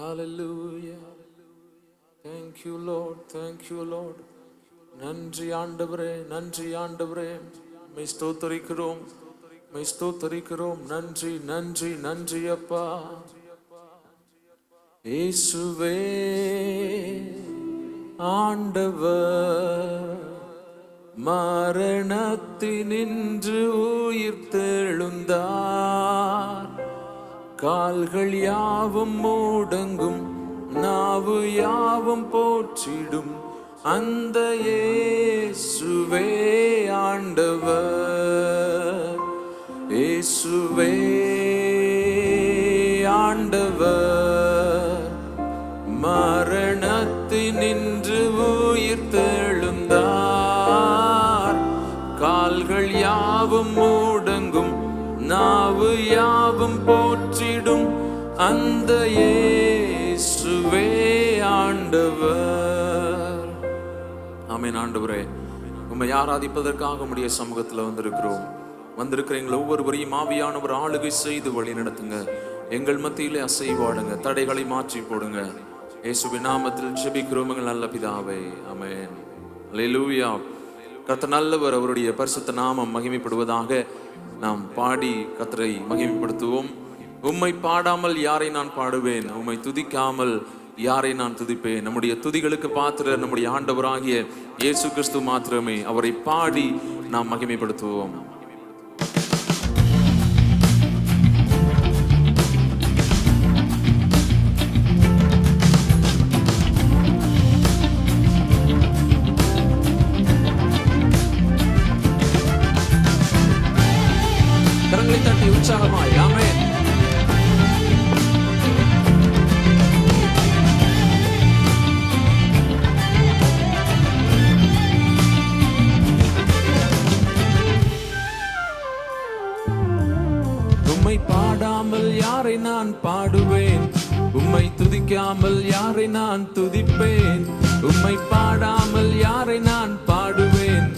Hallelujah. Thank you Lord. Thank you Lord. நன்றி ஆண்டவரே, நன்றி ஆண்டவரே. மை ஸ்தோத்தரிக்கிறோம், மை ஸ்தோத்தரிக்கிறோம். நன்றி நன்றி நன்றி அப்பா. இயேசுவே ஆண்டவர், மரணத்தினின்று உயிர் தெழுந்தார். கால்கள் யாவும் மூடங்கும், நாவு யாவும் போற்றிடும் அந்த இயேசுவே ஆண்டவர். இயேசுவே ஆண்டவர், மரணத்தினின்று உயிர் தெழுந்தார். கால்கள் யாவும் மூடங்கும், நாவு யாவும் போற்றிடும் அந்த இயேசுவே ஆண்டவர். ஆமென். ஆண்டவரே, உம்மை ஆராதிப்பதற்காக உம்முடைய சமூகத்தில் வந்திருக்கிற எங்கள் ஒவ்வொருவரையும் ஆவியானவர் ஆளுகை செய்து வழி நடத்துங்க. எங்கள் மத்தியிலே அசைவாடுங்க, தடைகளை மாற்றி போடுங்க. இயேசுவின் நாமத்தில் ஜெபிக்கிறோம் எங்கள் நல்ல பிதாவே, ஆமென். அல்லேலூயா. கர்த்தர் நல்லவர், அவருடைய பரிசுத்த நாமம் மகிமைப்படுவதாக. நாம் பாடி கர்த்தரை மகிமைப்படுத்துவோம். உம்மை பாடாமல் யாரை நான் பாடுவேன், உம்மை துதிக்காமல் யாரை நான் துதிப்பேன். நம்முடைய துதிகளுக்கு பாத்திரர் நம்முடைய ஆண்டவராகிய இயேசு கிறிஸ்து மாத்திரமே. அவரை பாடி நாம் மகிமைப்படுத்துவோம். கரங்களை தட்டி உற்சாகமாய் ஆமென். உம்மை பாடாமல் யாரை நான் பாடுவேன், உம்மை துதிக்காமல் யாரை நான் துதிப்பேன். உம்மை பாடாமல் யாரை நான் பாடுவேன்,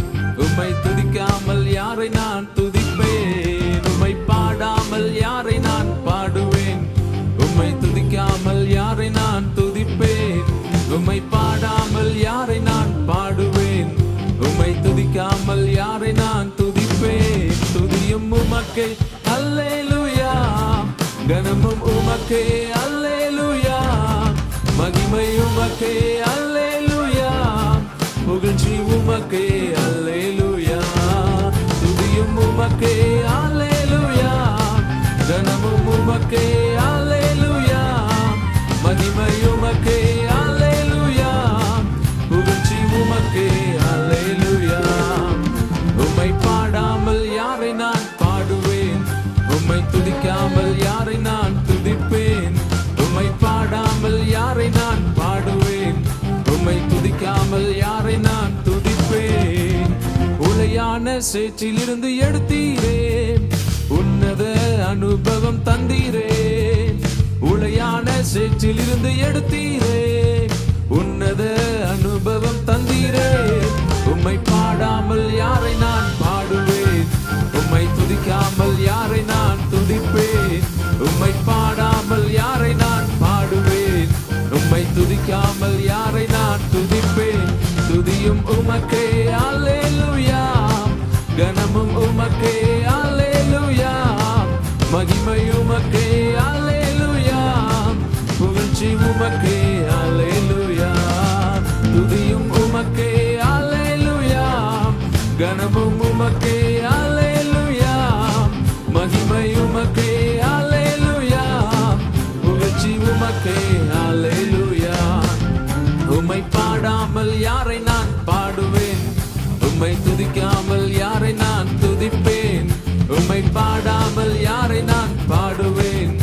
உம்மை துதிக்காமல் யாரை நான் துதிப்பேன். உம்மை பாடாமல் யாரை நான் பாடுவேன், உம்மை துதிக்காமல் யாரை நான் துதிப்பேன். உம்மை பாடாமல் யாரை நான் பாடுவேன், உம்மை துதிக்காமல் யாரை நான் துதிப்பேன். துதியும் உமக்கே அல்லேலூயா, கனமும் உமக்கே அல்லேலூயா, மகிமை உமக்கே அல்லேலூயா, புகழ்ச்சி உமக்கே அல்லேலூயா. துதியும் உமக்கே அல்லேலூயா, கனமும் உமக்கே அல்லேலூயா, மகிமை உமக்கே அல்லேலூயா, புகழ்ச்சி உமக்கே அல்லேலூயா. உம்மை பாடாமல் யாரை நான் பாடுவேன், உம்மை துதிக்காமல் யாரை நான் துதிப்பேன். உம்மை பாடாமல் யாரை நான் பாடுவேன், உம்மை துதிக்காமல் யாரை நான் துதிப்பேன். உளையான சேற்றிலிருந்து எடுத்தீரே, உன்னத அனுபவம் தந்தீரே. உளையான சேற்றிலிருந்து எடுத்தீரே, உன்னத அனுபவம் தந்தீரே. உம்மை பாடாமல் யாரை நான் பாடுவேன், உம்மை துதிக்காமல் யாரை நான் துதிப்பேன். உம்மை பாடாமல் யாரை நான் பாடுவேன், உம்மை துதிக்காமல் யாரை நான் துதிப்பேன். துதியும் உமக்கே அல்லேலூயா, கனமும் உமக்கே அல்லேலூயா, மகிமை உமக்கே அல்லேலூயா, புகழ்ச்சி உமக்கே அல்லேலூயா. துதியும் உமக்கே அல்லேலூயா, கனமும் உமக்கே அல்லேலூயா, மகிமை உமக்கே அல்லேலூயா, புகழ்ச்சி உமக்கே அல்லேலூயா. உம்மை பாடாமல் யாரை நான் பாடுவேன், உம்மை துதிக்காமல் யாரை நான் துதிப்பேன். உம்மை பாடாமல் யாரை நான் பாடுவேன்,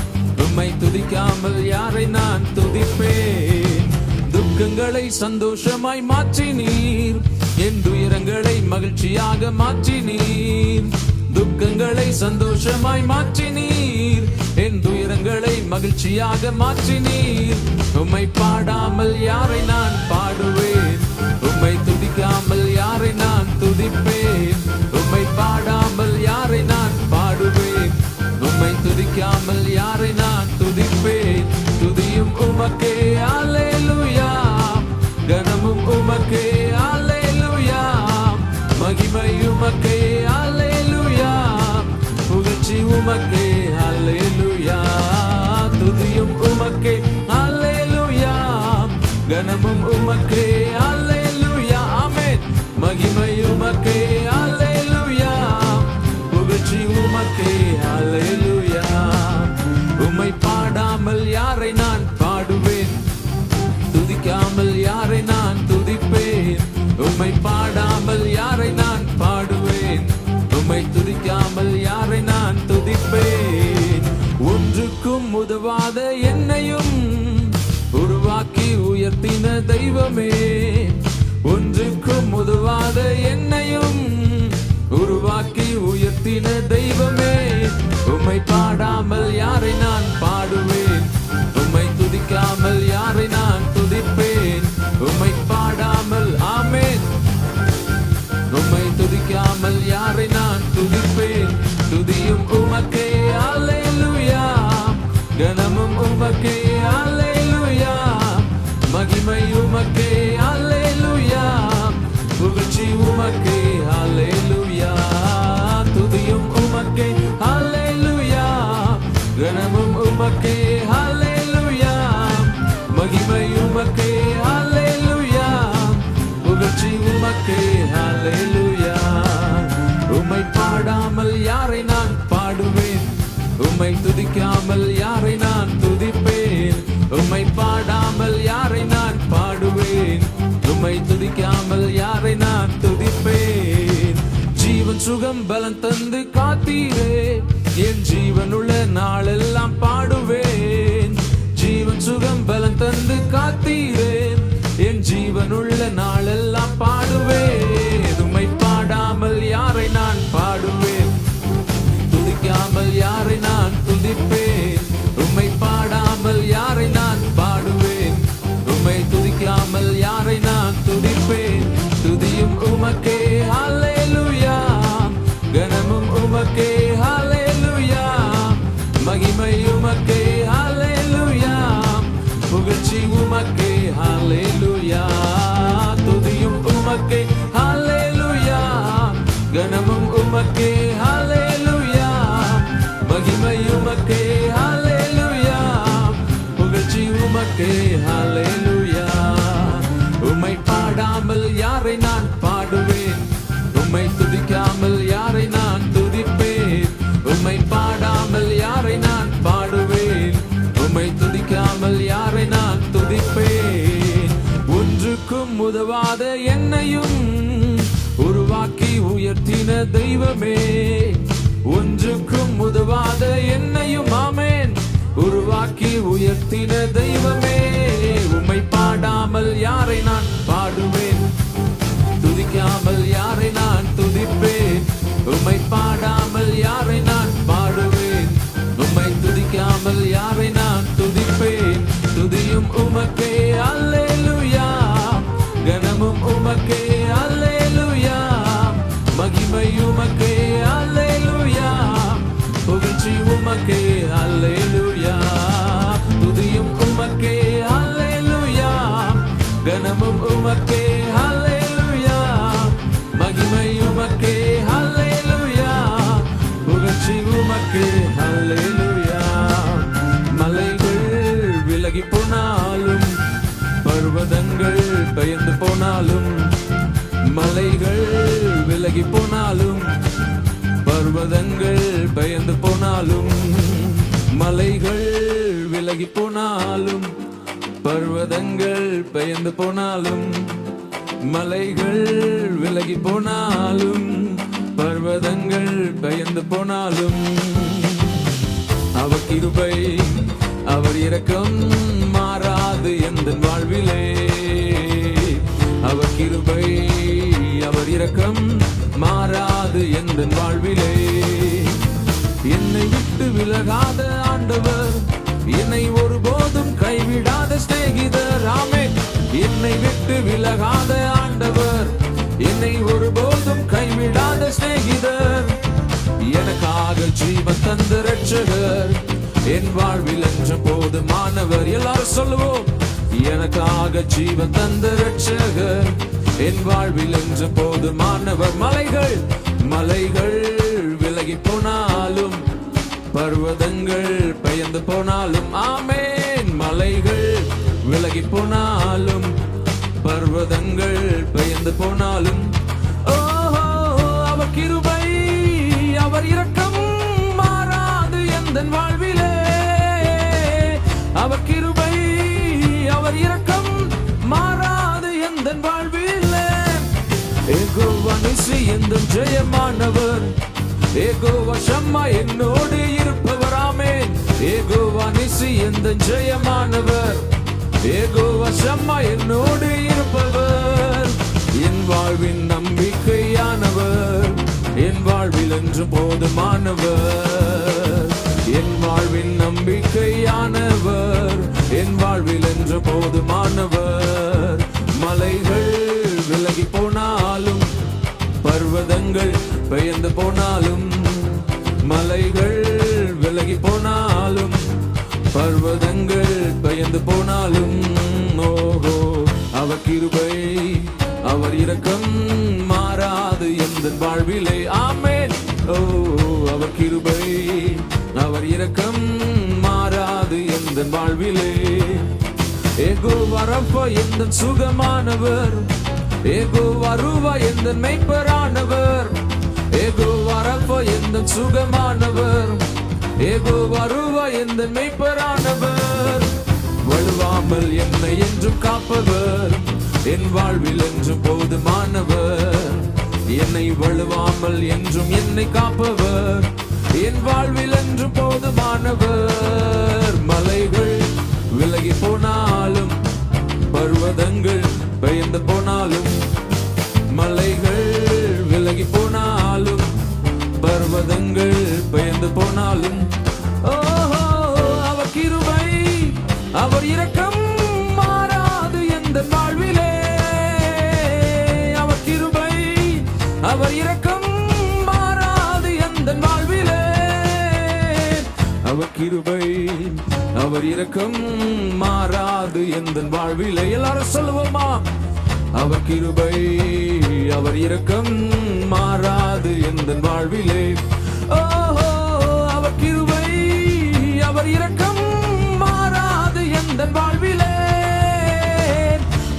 உம்மை துதிக்காமல் யாரை நான் துதிப்பேன். துக்கங்களை சந்தோஷமாய் மாற்றினீர், என் துயரங்களை மகிழ்ச்சியாக மாற்றினீர். துக்கங்களை சந்தோஷமாய் மாற்றினீர், என் துயரங்களை மகிழ்ச்சியாக மாற்றினீர். உம்மை பாடாமல் யாரை நான் பாடுவேன், உம்மை துதிக்காமல் யாரை நான் துதிப்பேன். உம்மை பாடாமல் யாரை நான் பாடுவேன், உம்மை துதிக்காமல் யாரை நான் துதிப்பேன். துதியும் உமக்கே மகிமை உமக்கே அல்லேலூயா, புகழ்ச்சி உமக்கே அல்லேலூயா. உம்மை பாடாமல் யாரை நான் பாடுவேன், துதிக்காமல் யாரை நான் துதிப்பேன். உம்மை பாடாமல் யாரை நான் பாடுவேன், உம்மை துதிக்காமல் யாரை நான் துதிப்பேன். ஒன்றுக்கும் உதவாத என்னையும் உருவாக்கி உயர்த்தின தெய்வமே, ஒன்றுக்கும் உதவாத என்னையும் உருவாக்கி உயர்த்தின தெய்வமே. உம்மை பாடாமல் யாரை நான் பாடுவேன், உம்மை துதிக்காமல் யாரை நான் துதிப்பேன். உம்மை பாடாமல் ஆமென், உம்மை துதிக்காமல் யாரை நான் துதிப்பேன். துதியும் உமக்கே அல்லேலூயா, கனமும் உமக்கே அல்லேலூயா, மகிமை உமக்கே அல்லேலூயா, புகழ்ச்சி உமக்கே அல்லேலூயா. துதியும் உமக்கே அல்லேலூயா, கனமும் உமக்கே அல்லேலூயா, மகிமை உமக்கே அல்லேலூயா, புகழ்ச்சி உமக்கே அல்லேலூயா. உம்மை பாடாமல் யாரை நான் பாடுவேன், உம்மை துதிக்காமல் யாரை நான் துதிப்பேன். உம்மை பாடாமல் யாரை நான் பாடுவேன், உம்மை துதிக்காமல் யாரை நான் துதிப்பேன். ஜீவன் சுகம் பலம் தந்து காத்தீரே, என் ஜீவனுள்ள நாளெல்லாம் பாடுவேன். ஜீவன் சுகம் பலம் தந்து காத்தீரே, என் ஜீவனுள்ள நாளெல்லாம் பாடுவேன். உம்மை பாடாமல் யாரை நான் பாடுவேன், துதிக்காமல் யாரை நான் துதிப்பேன். உம்மை பாடாமல் யாரை நான் பாடுவேன், உம்மை துதிக்காமல் யாரை நான் துதிப்பேன். துதியும் உமக்கே அல்லேலூயா, கனமும் உமக்கே அல்லேலூயா, மகிமை உமக்கே அல்லேலூயா, புகழ்ச்சி உமக்கே அல்லேலூயா. துதியும் உமக்கே அல்லேலூயா, கனமும் உமக்கே அல்லேலூயா, மகிமை உமக்கே அல்லேலூயா, புகழ்ச்சி உமக்கே அல்லேலூயா. உம்மை பாடாமல் யாரை நான் பாடுவேன், உம்மை துதிக்காமல் யாரை நான் துதிப்பேன். உம்மை பாடாமல் யாரை நான் பாடுவேன், உம்மை துதிக்காமல் யாரை நான் துதிப்பேன். ஒன்றுக்கும் உதவாத என்னையும் உருவாக்கி உயர்த்தின தெய்வமே, ஒன்றுக்கும் உதவாத என்னையும் ஆமென் உருவாக்கி உயர்த்தின தெய்வமே. உம்மை பாடாமல் யாரை நான் பாடுவேன், துதிக்காமல் யாரை நான் துதிப்பேன். உம்மை பாடாமல் யாரை நான் பாடுவேன், உம்மை துதிக்காமல் யாரை நான் துதிப்பேன். துதியும் உமக்கே அல்லேலூயா, கனமும் உமக்கே அல்லேலூயா, மகிமை உமக்கே அல்லேலூயா, புகழ்ச்சி உமக்கே அல்லேலூயா. துதியும் உமக்கே அல்லேலூயா, கனமும் உமக்கே அல்லேலூயா, மகிமை உமக்கே அல்லேலூயா, புகழ்ச்சி உமக்கே அல்லேலூயா. மலைகள் விலகி போனாலும், பர்வதங்கள் பெயர்ந்து போனாலும், மலைகள் விலகி போனாலும், பர்வதங்கள் பெயர்ந்து போனாலும், மலைகள் விலகி போனாலும், பர்வதங்கள் பெயர்ந்து போனாலும், மலைகள் விலகி போனாலும், பர்வதங்கள் பெயர்ந்து போனாலும், அவர் கிருபை அவர் இரக்கம் மாறாது எந்த வாழ்விலே. அவர் கிருபை அவர் இரக்கம் மாறாது எந்த வாழ்விலே. என்னை விட்டு விலகாத ஆண்டவர், என்னை ஒருபோதும் கைவிடாத சிநேகிதர். ஆமென். என்னை விட்டு விலகாத ஆண்டவர், என்னை ஒருபோதும் கைவிடாத சிநேகிதர். எனக்காக ஜீவன் தந்த இரட்சகர், என் வாழ்வில் என்ற போதுமானவர். எல்லாரும் சொல்லுவோம், எனக்காக ஜீவன் தந்த இரட்சகர், என் வாழ்வில் என்ற போதுமானவர். மலைகள் மலைகள் விலகி போனாலும், பர்வதங்கள் பெயர்ந்து போனாலும், ஆமென். மலைகள் விலகி போனாலும், பர்வதங்கள் பெயர்ந்து போனாலும், யெகோவா நிசி எந்தன் ஜெயமானவர், யெகோவா ஷம்மா என்னோடு இருப்பவர். ஆமென். யெகோவா நிசி எந்தன் ஜெயமானவர், யெகோவா ஷம்மா என்னோடு இருப்பவர். என் வாழ்வின் நம்பிக்கையானவர், என் வாழ்வில் என்று போதுமானவர். என் வாழ்வின் நம்பிக்கையானவர், என் வாழ்வில் என்று போதுமானவர். மலைகள் விலகி போனாலும், பர்வதங்கள் பெயர்ந்து போனாலும், மலைகள் விலகி போனாலும், பர்வதங்கள் பெயர்ந்து போனாலும், ஓஹோ அவர் கிருபை அவர் இரக்கம் மாறாது எந்தன் வாழ்விலே. ஆமென். ஓ அவர் கிருபை அவர் இரக்கம் மாறாது எந்தன் வாழ்விலே. யெகோவா ரப்பா எந்தன் சுகமானவர், யெகோவா ரூவா எந்தன் மெய்ப்பரானவர். யெகோவா ரப்பா எந்தன் சுகமானவர், யெகோவா ரூவா எந்தன் மெய்ப்பரானவர். வழுவாமல் என்னை என்றும் காப்பவர், என் வாழ்வில் என்றும் போதுமானவர். என்னை வழுவாமல் என்றும் என்னை காப்பவர், என் வாழ்வில் என்றும் போதுமானவர். மலைகள் விலகி போனாலும், பர்வதங்கள் பெயர்ந்து போனாலும், மலைகள் விலகி போனாலும், பர்வதங்கள் பெயர்ந்து போனாலும், ஓஹோ அவர் கிருபை அவர் இரக்கம் மாறாது எந்தன் வாழ்விலே. அவர் கிருபை அவர் இரக்கம் மாறாது எந்தன் வாழ்விலே. அவர் கிருபை அவர் இரக்கம் மாறாது எந்தன் வாழ்விலே. எல்லாரும் சொல்லுவோமா? அவர் கிருபை அவர் இரக்கம் மாறாது எந்தன் வாழ்விலே. ஓஹோ அவர் கிருபை அவர் இரக்கம் மாறாது எந்தன் வாழ்விலே.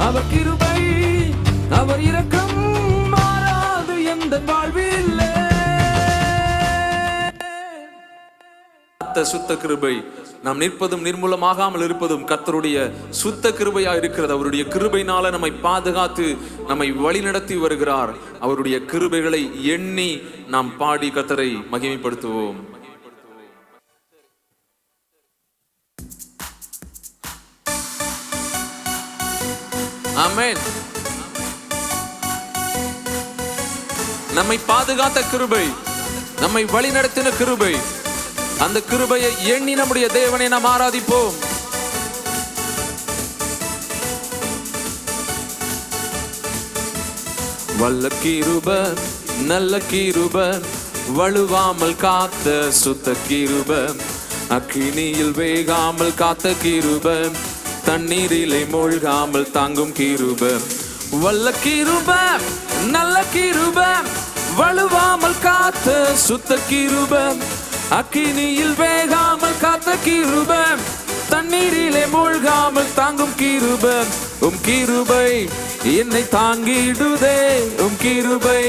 அவர் கிருபை அவர் இரக்கம் மாறாது எந்தன் வாழ்விலே. சுத்த கிருபை நாம் நிற்பதும் நிர்மூலமாகாமல் இருப்பதும் கர்த்தருடைய சுத்த கிருபையா இருக்கிறது. அவருடைய கிருபையினால நம்மை பாதுகாத்து நம்மை வழிநடத்தி வருகிறார். அவருடைய கிருபைகளை எண்ணி நாம் பாடி கர்த்தரை மகிமைப்படுத்துவோம். ஆமென். நம்மை பாதுகாத்த கிருபை, நம்மை வழிநடத்தின கிருபை, அந்த கிருபையை எண்ணி நம்முடைய தேவனை நாம் ஆராதிப்போம். வல்ல கிருபை நல்ல கிருபை, வழுவாமல் காத்த சுத்த கிருபை, அக்கினியில் வேகாமல் காத்த கிருபை, தண்ணீரிலே மூழ்காமல் தாங்கும் கிருபை. வல்ல கிருபை நல்ல கிருபை, வழுவாமல் காத்த சுத்த கிருபை, அக்கினியில் வேகாமல் காத்த கிருபை, தண்ணீரிலே மூழ்காமல் தாங்கும் கிருபை. உம் கிருபை என்னை தாங்கிடுதே, உம் கிருபை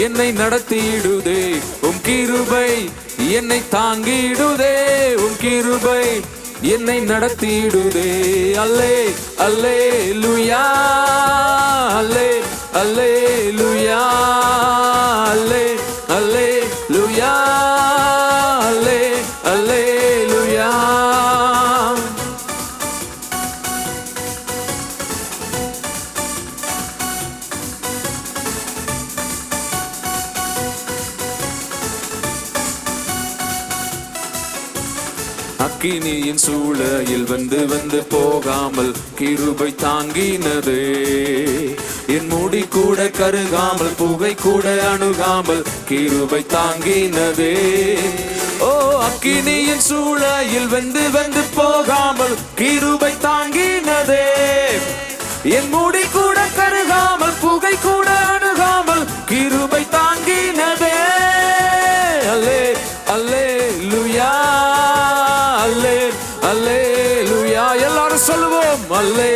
என்னை நடத்திடுதே, உம் கிருபை என்னை தாங்கிடுதே, உம் கிருபை என்னை நடத்திடுதே. அல்லே அல்லேலூயா அல்லே அல்லேலூயா அல்லே அல்லேலூயா அல்லே அல்லேலூயா. அக்கினியின் சூளையில் வந்து வந்து போகாமல் கிருபை தாங்கினதே, என் முடி கூட கருகாமல் புகை கூட அணுகாமல் கிருபை தாங்கினதே. ஓ அக்கினியின் சூளையில் வந்து வந்து போகாமல் கிருபை தாங்கினதே, என் முடி கூட கருகாமல் புகை கூட அணுகாமல் கிருபை தாங்கினதே. அல்லே அல்லேலூயா அல்லே அல்லேலூயா. எல்லாரும் சொல்லுவோம். அல்லே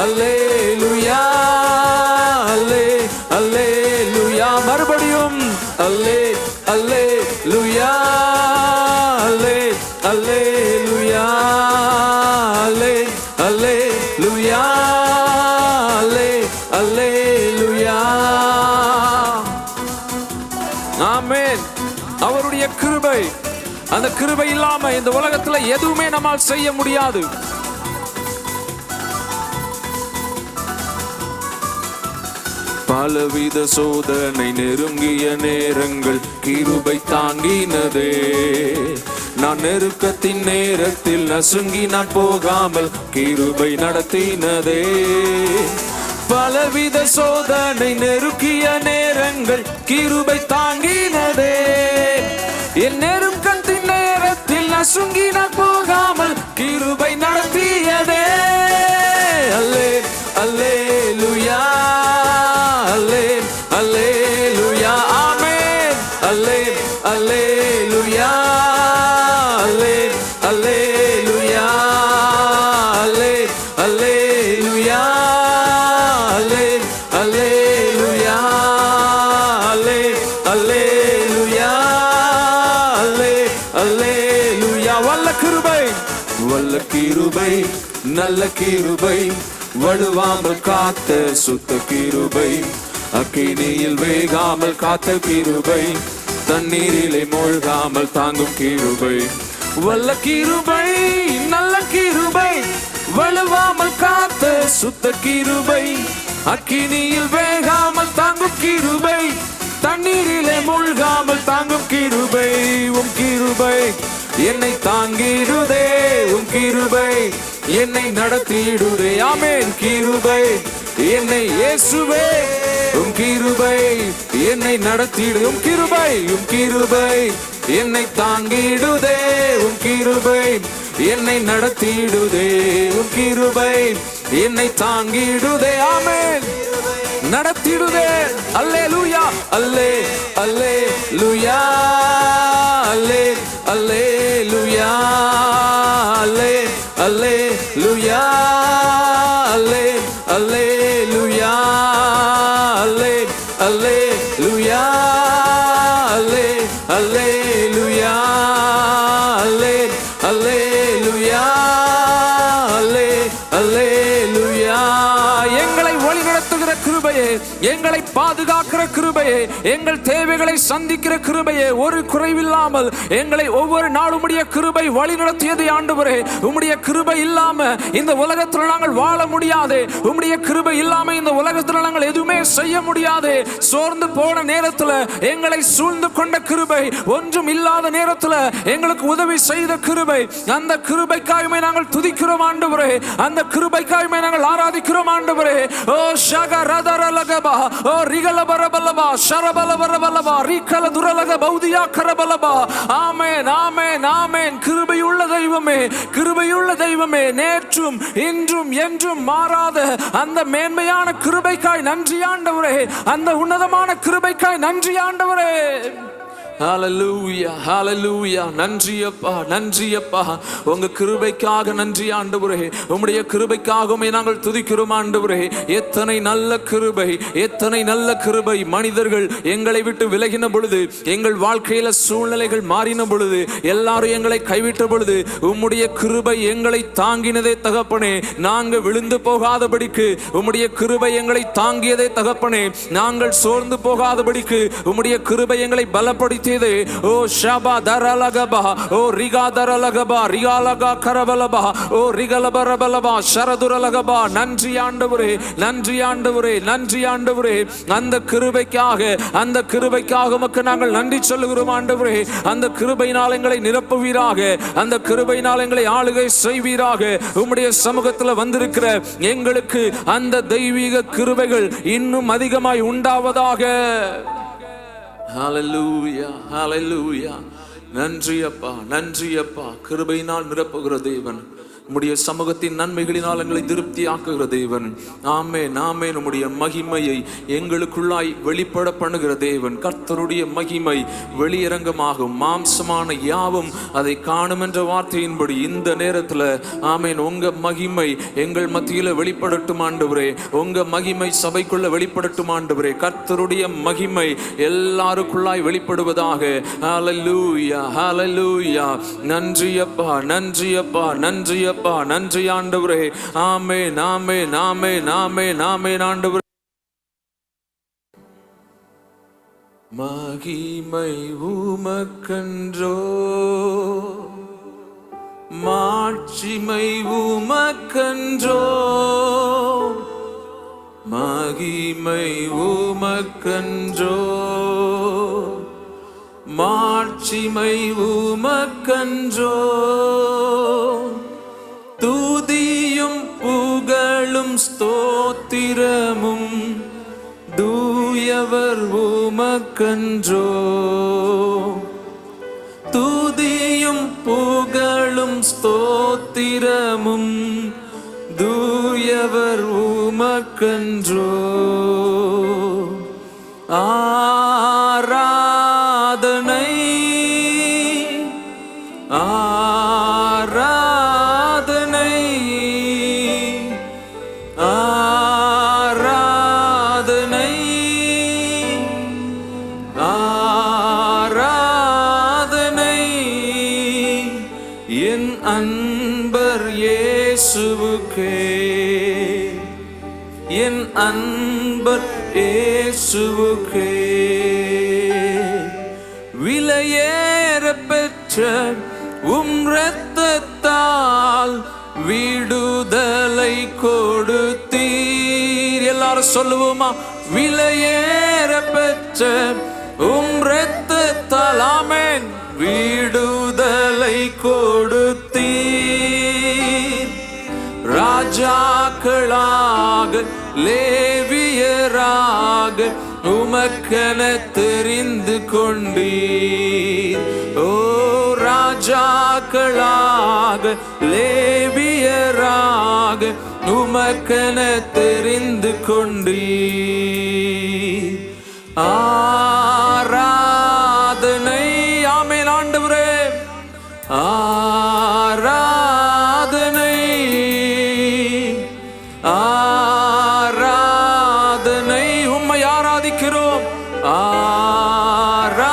அல்லேலூயா அல்லே அல்லேலூயா. மறுபடியும் அல்லே அல்லேலூயா அல்லே அல்லேலூயா அல்லே அல்லேலூயா அல்லே அல்லேலூயா. அவருடைய கிருபை. அந்த கிருபை இல்லாம இந்த உலகத்துல எதுவுமே நம்மால் செய்ய முடியாது. பலவித சோதனை நெருங்கிய நேரங்கள் கிருபை தாங்கினதே. நான் நெருக்கத்தின் நேரத்தில் நசுங்கி நான் போகாமல் கிருபை நடத்தினதே. பலவித சோதனை நெருக்கிய நேரங்கள் கிருபை தாங்கினதே. என் நெருக்கத்தின் நேரத்தில் நசுங்கி நான் போகாமல் கிருபை நடத்தியதே. அல்லே அல்லேலூயா, அல்லே அல்லேலூயா, ஆமென். அல்லே அல்லேலூயா, அல்லே அல்லேலூயா, அல்லே அல்லேலூயா, அல்லே அல்லேலூயா, அல்லே அல்லேலூயா, அல்லே அல்லேலூயா. வல்ல கிருபை, வல்ல கிருபை, நல்ல கிருபை, வழுவாமல் காத்த சுத்த கிருபை, அக்கினியில் வேகாமல் காத்த கிருபை, தண்ணீரிலே மூழ்காமல் தாங்கும் கிருபை. வல்ல கிருபை, நல்ல கிருபை, வழுவாமல் காத்த சுத்த கிருபை, அக்கினியில் வேகாமல் தாங்கும் கிருபை, தண்ணீரிலே மூழ்காமல் தாங்கும் கிருபை. உம் கிருபை என்னை தாங்கிடுதே, உம் கிருபை என்னை நடத்திடுதே. ஆமென். கிருபை என்னை இயேசுவே, உம் கிருபை என்னை நடத்திடு. உம் கிருபை, உம் கிருபை என்னை தாங்கிடுதே, உம் கிருபை என்னை நடத்திடுதே. உம் கிருபை என்னை தாங்கிடுதே. ஆமென். நடத்திடுதே. அல்லேலூயா, அல்லே அல்லேலூயா, அல்லே அல்லேலூயா, அல்லே அல்லேலூயா, அல்லே அல்லேலூயா, அல்லே அல்லேலூயா, அல்லே அல்லேலூயா, அல்லே அல்லேலூயா, அல்லே அல்லேலூயா. எங்களை வழிநடத்துகிற கிருபையே, எங்களை பாதுகாக்கிற கிருபையே, எங்கள் தேவைகளை சந்திக்கிற கிருபையே, ஒரு குறைவில்லாமல் எங்களை ஒவ்வொரு நாளும் உம்முடைய கிருபை வழி நடத்தியது ஆண்டவரே. உம்முடைய கிருபை இல்லாம இந்த உலகத்தில் நாங்கள் வாழ முடியாது. உம்முடைய கிருபை இல்லாம இந்த உலகத்தில் நாங்கள் எதுவுமே செய்ய முடியாது. சோர்ந்து போன நேரத்தில் எங்களை சூழ்ந்து கொண்ட கிருபை, ஒன்றும் இல்லாத நேரத்தில் எங்களுக்கு உதவி செய்த கிருபை, அந்த கிருபைக்காயுமே நாங்கள் துதிக்கிறோம் ஆண்டவரே. அந்த கிருபைக்காயுமே நாங்கள் ஆராதிக்கிறோம் ஆண்டவரே. ஓ ஷகரதரலகபா, ஓ ரிகலபரபலபா, ஷரபலபரபலபா, ரிகல துரலக பௌதியா கரபலபா. ஆமென், ஆமென், ஆமென். கிருபையுள்ள தெய்வமே, கிருபையுள்ள தெய்வமே, நேற்றும் இன்றும் என்றும் மாறாத அந்த மேன்மையான கிருபைக்காய் நன்றி ஆண்டவரே. அந்த உன்னதமான கிருபைக்காய் நன்றி ஆண்டவரே. ஹல்லேலூயா, ஹல்லேலூயா. நன்றி அப்பா, நன்றி அப்பா. உங்க கிருபைக்காக நன்றி ஆண்டவரே. உம்முடைய கிருபைக்காகவே நாங்கள் துதிக்கிறோம் ஆண்டவரே. எத்தனை நல்ல கிருபை, எத்தனை நல்ல கிருபை. மனிதர்கள் எங்களை விட்டு விலகின பொழுது, எங்கள் வாழ்க்கையில சூழ்நிலைகள் மாறின பொழுது, எல்லாரும் எங்களை கைவிட்ட பொழுது, உம்முடைய கிருபை எங்களை தாங்கினதே தகப்பனே. நாங்கள் விழுந்து போகாதபடிக்கு உம்முடைய கிருபை எங்களை தாங்கியதே தகப்பனே. நாங்கள் சோர்ந்து போகாதபடிக்கு உம்முடைய கிருபை எங்களை பலப்படுத்தி. ஓ ஷபா தரலகபா, ஓ ரிகா தரலகபா, ரிகாலகா கரபலபா, ஓ ரிகலபரபலபா, ஷரதுரலகபா. நன்றி ஆண்டவரே, நன்றி ஆண்டவரே, நன்றி ஆண்டவரே. அந்த கிருபைக்காக, அந்த கிருபைக்காக உமக்கு நாங்கள் நன்றி சொல்லுகிறோம் ஆண்டவரே. அந்த கிருபையினால் எங்களை நிரப்புவீராக, அந்த கிருபையினால் எங்களை ஆளுகை செய்வீராக. உம்முடைய சமூகத்தில் வந்திருக்கிற எங்களுக்கு அந்த தெய்வீக கிருபைகள் இன்னும் அதிகமாய் உண்டாவதாக. ஹல்லேலூயா, ஹல்லேலூயா. நன்றி அப்பா, நன்றி அப்பா. கிருபையினால் நிரப்புகிற தேவன், உம்முடைய சமூகத்தின் நன்மைகளினால் எங்களை திருப்தி ஆக்குகிற தேவன். ஆமென், ஆமென். உம்முடைய மகிமையை எங்களுக்குள்ளாய் வெளிப்பட பண்ணுகிற தேவன். கர்த்தருடைய மகிமை வெளியரங்கமாகும், மாம்சமான யாவும் அதை காணும் என்ற வார்த்தையின்படி இந்த நேரத்தில் ஆமென், உங்க மகிமை எங்கள் மத்தியில் வெளிப்படட்டும் ஆண்டவரே. உங்க மகிமை சபைக்குள்ள வெளிப்படட்டும் ஆண்டவரே. கர்த்தருடைய மகிமை எல்லாருக்குள்ளாய் வெளிப்படுவதாக. ஹல்லேலூயா, ஹல்லேலூயா. நன்றி அப்பா, நன்றி அப்பா, நன்றி அப்பா, நன்றி ஆண்டவரே. ஆமென், ஆமென், ஆமென், ஆமென், ஆமென் ஆண்டவரே. மகிமை உமக்கன்றோ, மாட்சிமை உமக்கன்றோ, மகிமை உமக்கன்றோ, மாட்சிமை உமக்கன்றோ, துதியும் புகழும் ஸ்தோத்திரமும் தூயவர் உமக்கன்றோ, துதியும் புகழும் ஸ்தோத்திரமும் தூயவர் உமக்கன்றோ, ஆராதனை ஆராதனை ஆராதனை ஆராதனை என் அன்பர் இயேசுவுக்கே, என் அன்பர் இயேசுவுக்கே. விலையேற பெற்ற இரத்தத்தால் விடுதலை கொடுத்தீர். எல்லாரும் சொல்லுவோமா? விலையேற பெற்ற இரத்தத்தால், ஆமென், விடுதலை கொடுத்தீர். ராஜாக்களாக லேவியராக உமக்கென தெரிந்து கொண்டீர். ஓ, ராஜாக்களாக லேவியராக உமக்கென தெரிந்து கொண்டீர். ஆராதனை, ஆமென் ஆண்டவரே, ஆராதனை ஆராதனை, உம்மை ஆராதிக்கிறோம். ஆராதனை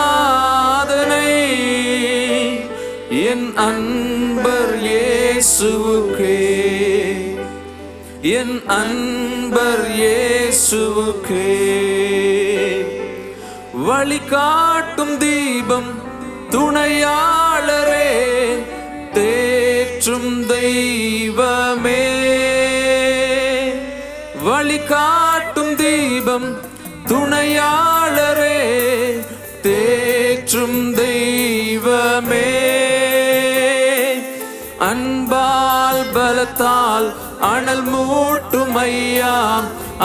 என் அன்பர் இயேசுவுக்கே, என் அன்பர் இயேசுவுக்கே. வழிகாட்டும் தீபம் துணையாளரே, தேற்றும் தெய்வமே, வழிகாட்டும் தீபம் துணையாளரே, தேற்றும் தெய்வமே. அன்பால் பலத்தால் அனல் மூட்டும் ஐயா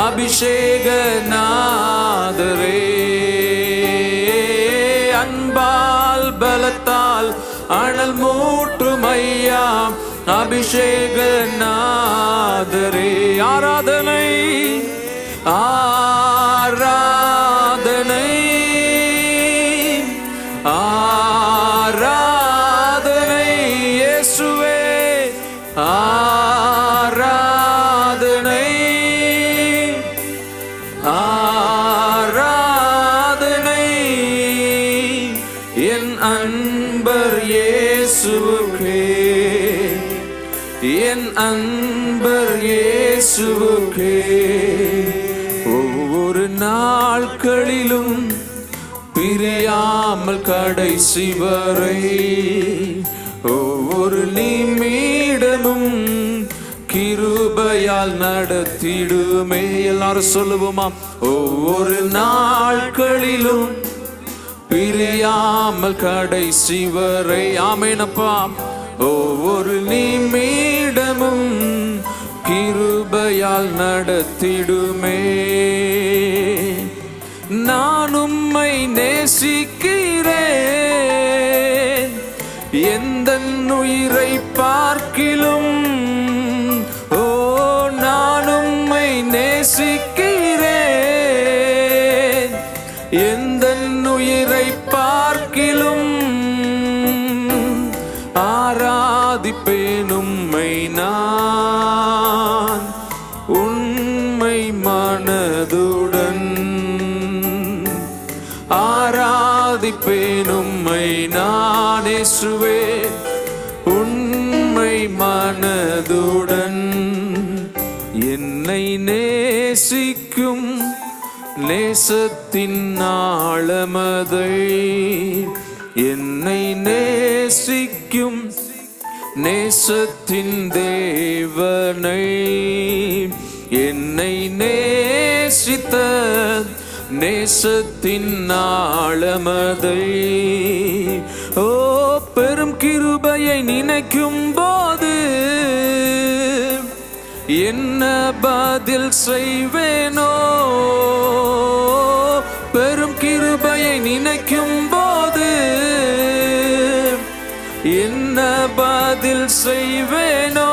அபிஷேக நாதரே, அன்பால் பலத்தால் அனல் மூட்டும் ஐயா அபிஷேக நாதரே. ஆராதனை ஆராதனை ஆராதனை இயேசுவே, ஆராதனை ஆராதனை என் அன்பர் இயேசுவுக்கே, என் அன்பர் இயேசுவுக்கே. ஒவ்வொரு நாட்களிலும் பிரியாமல் கடைசி வரை, ஒவ்வொரு நிமிடமும் கிருபையால் நடத்திடுமே. எல்லாரும் சொல்லுவோமா? ஒவ்வொரு நாட்களிலும் பிரியாமல் கடைசி வரை, ஆமெனப்பா. ஒவ்வொரு நிமிடமும் கிருபையால் நடத்திடுமே. நான் உம்மை நேசிக்கிறேன், எந்த உயிரை பார்க்கிலும். ஓ, நான் உம்மை நேசிக்கிறேன், எந்த உயிரை பார்க்கிலும். ஆராதிப்பேன் உம்மை நான் உண்மை மனதுடன், ஆராதிப்பேன் உம்மை நான் இயேசுவே உண்மை மனதுடன். என்னை நேசிக்கும் நேசத்தின் ஆழமதை என்னை நேசிக்கும் நேசத்தின் தேவனை என்னை நேசித்த நேசத்தின் ஆழமதை ஓ பெரும் கிருபையை நினைக்கும் போது என்ன பதில் செய்வேனோ பெரும் கிருபையை நினைக்கும் போது என்ன பதில் செய்வேனோ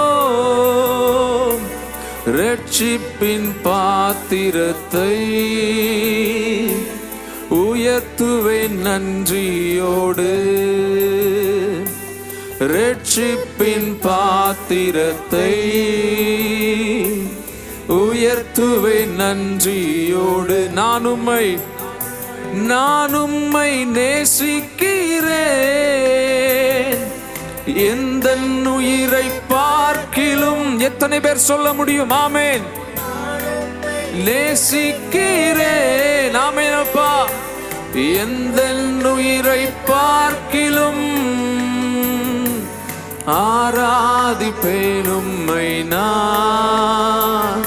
ரட்சிப்பின் பாத்திரத்தை உயர்த்துவேன் நன்றியோடு ரட்சிப்பின் பாத்திரத்தை உயர்த்துவேன் நன்றியோடு நான் உம்மை நேசிக்கிறேன் எந்த உயிரை பார்க்கிலும். எத்தனை பேர் சொல்ல முடியும் ஆமென்? நேசிக்கிறேன் ஆமென் அப்பா. எந்த உயிரை பார்க்கிலும் ஆராதிப்பேன் உம்மை நான்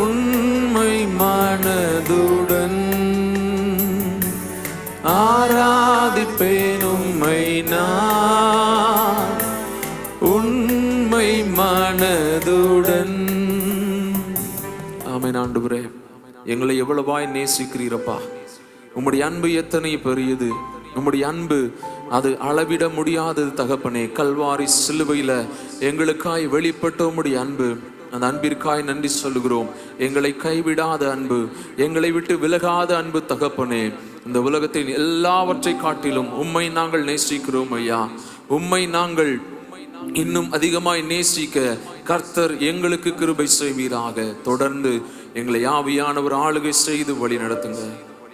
உண்மை மனதுடன் ஆராதிப்பேன் உம்மை நான் உண்மை மனதுடன். ஆமென் ஆண்டவரே, எங்களை எவ்வளவாய் நேசிக்கிறீரப்பா. உம்முடைய அன்பு எத்தனை பெரியது. உம்முடைய அன்பு அது அளவிட முடியாதது தகப்பனே. கல்வாரி சிலுவையில எங்களுக்காய் வெளிப்பட்ட உம்முடைய அன்பு, அந்த அன்பிற்காய் நன்றி சொல்லுகிறோம். எங்களை கைவிடாத அன்பு, எங்களை விட்டு விலகாத அன்பு தகப்பனே. இந்த உலகத்தின் எல்லாவற்றை காட்டிலும் உம்மை நாங்கள் நேசிக்கிறோம் ஐயா. உம்மை நாங்கள் இன்னும் அதிகமாய் நேசிக்க கர்த்தர் எங்களுக்கு கிருபை செய்வீராக. தொடர்ந்து எங்களை ஆவியானவர் ஆளுகை செய்து வழி நடத்துங்க.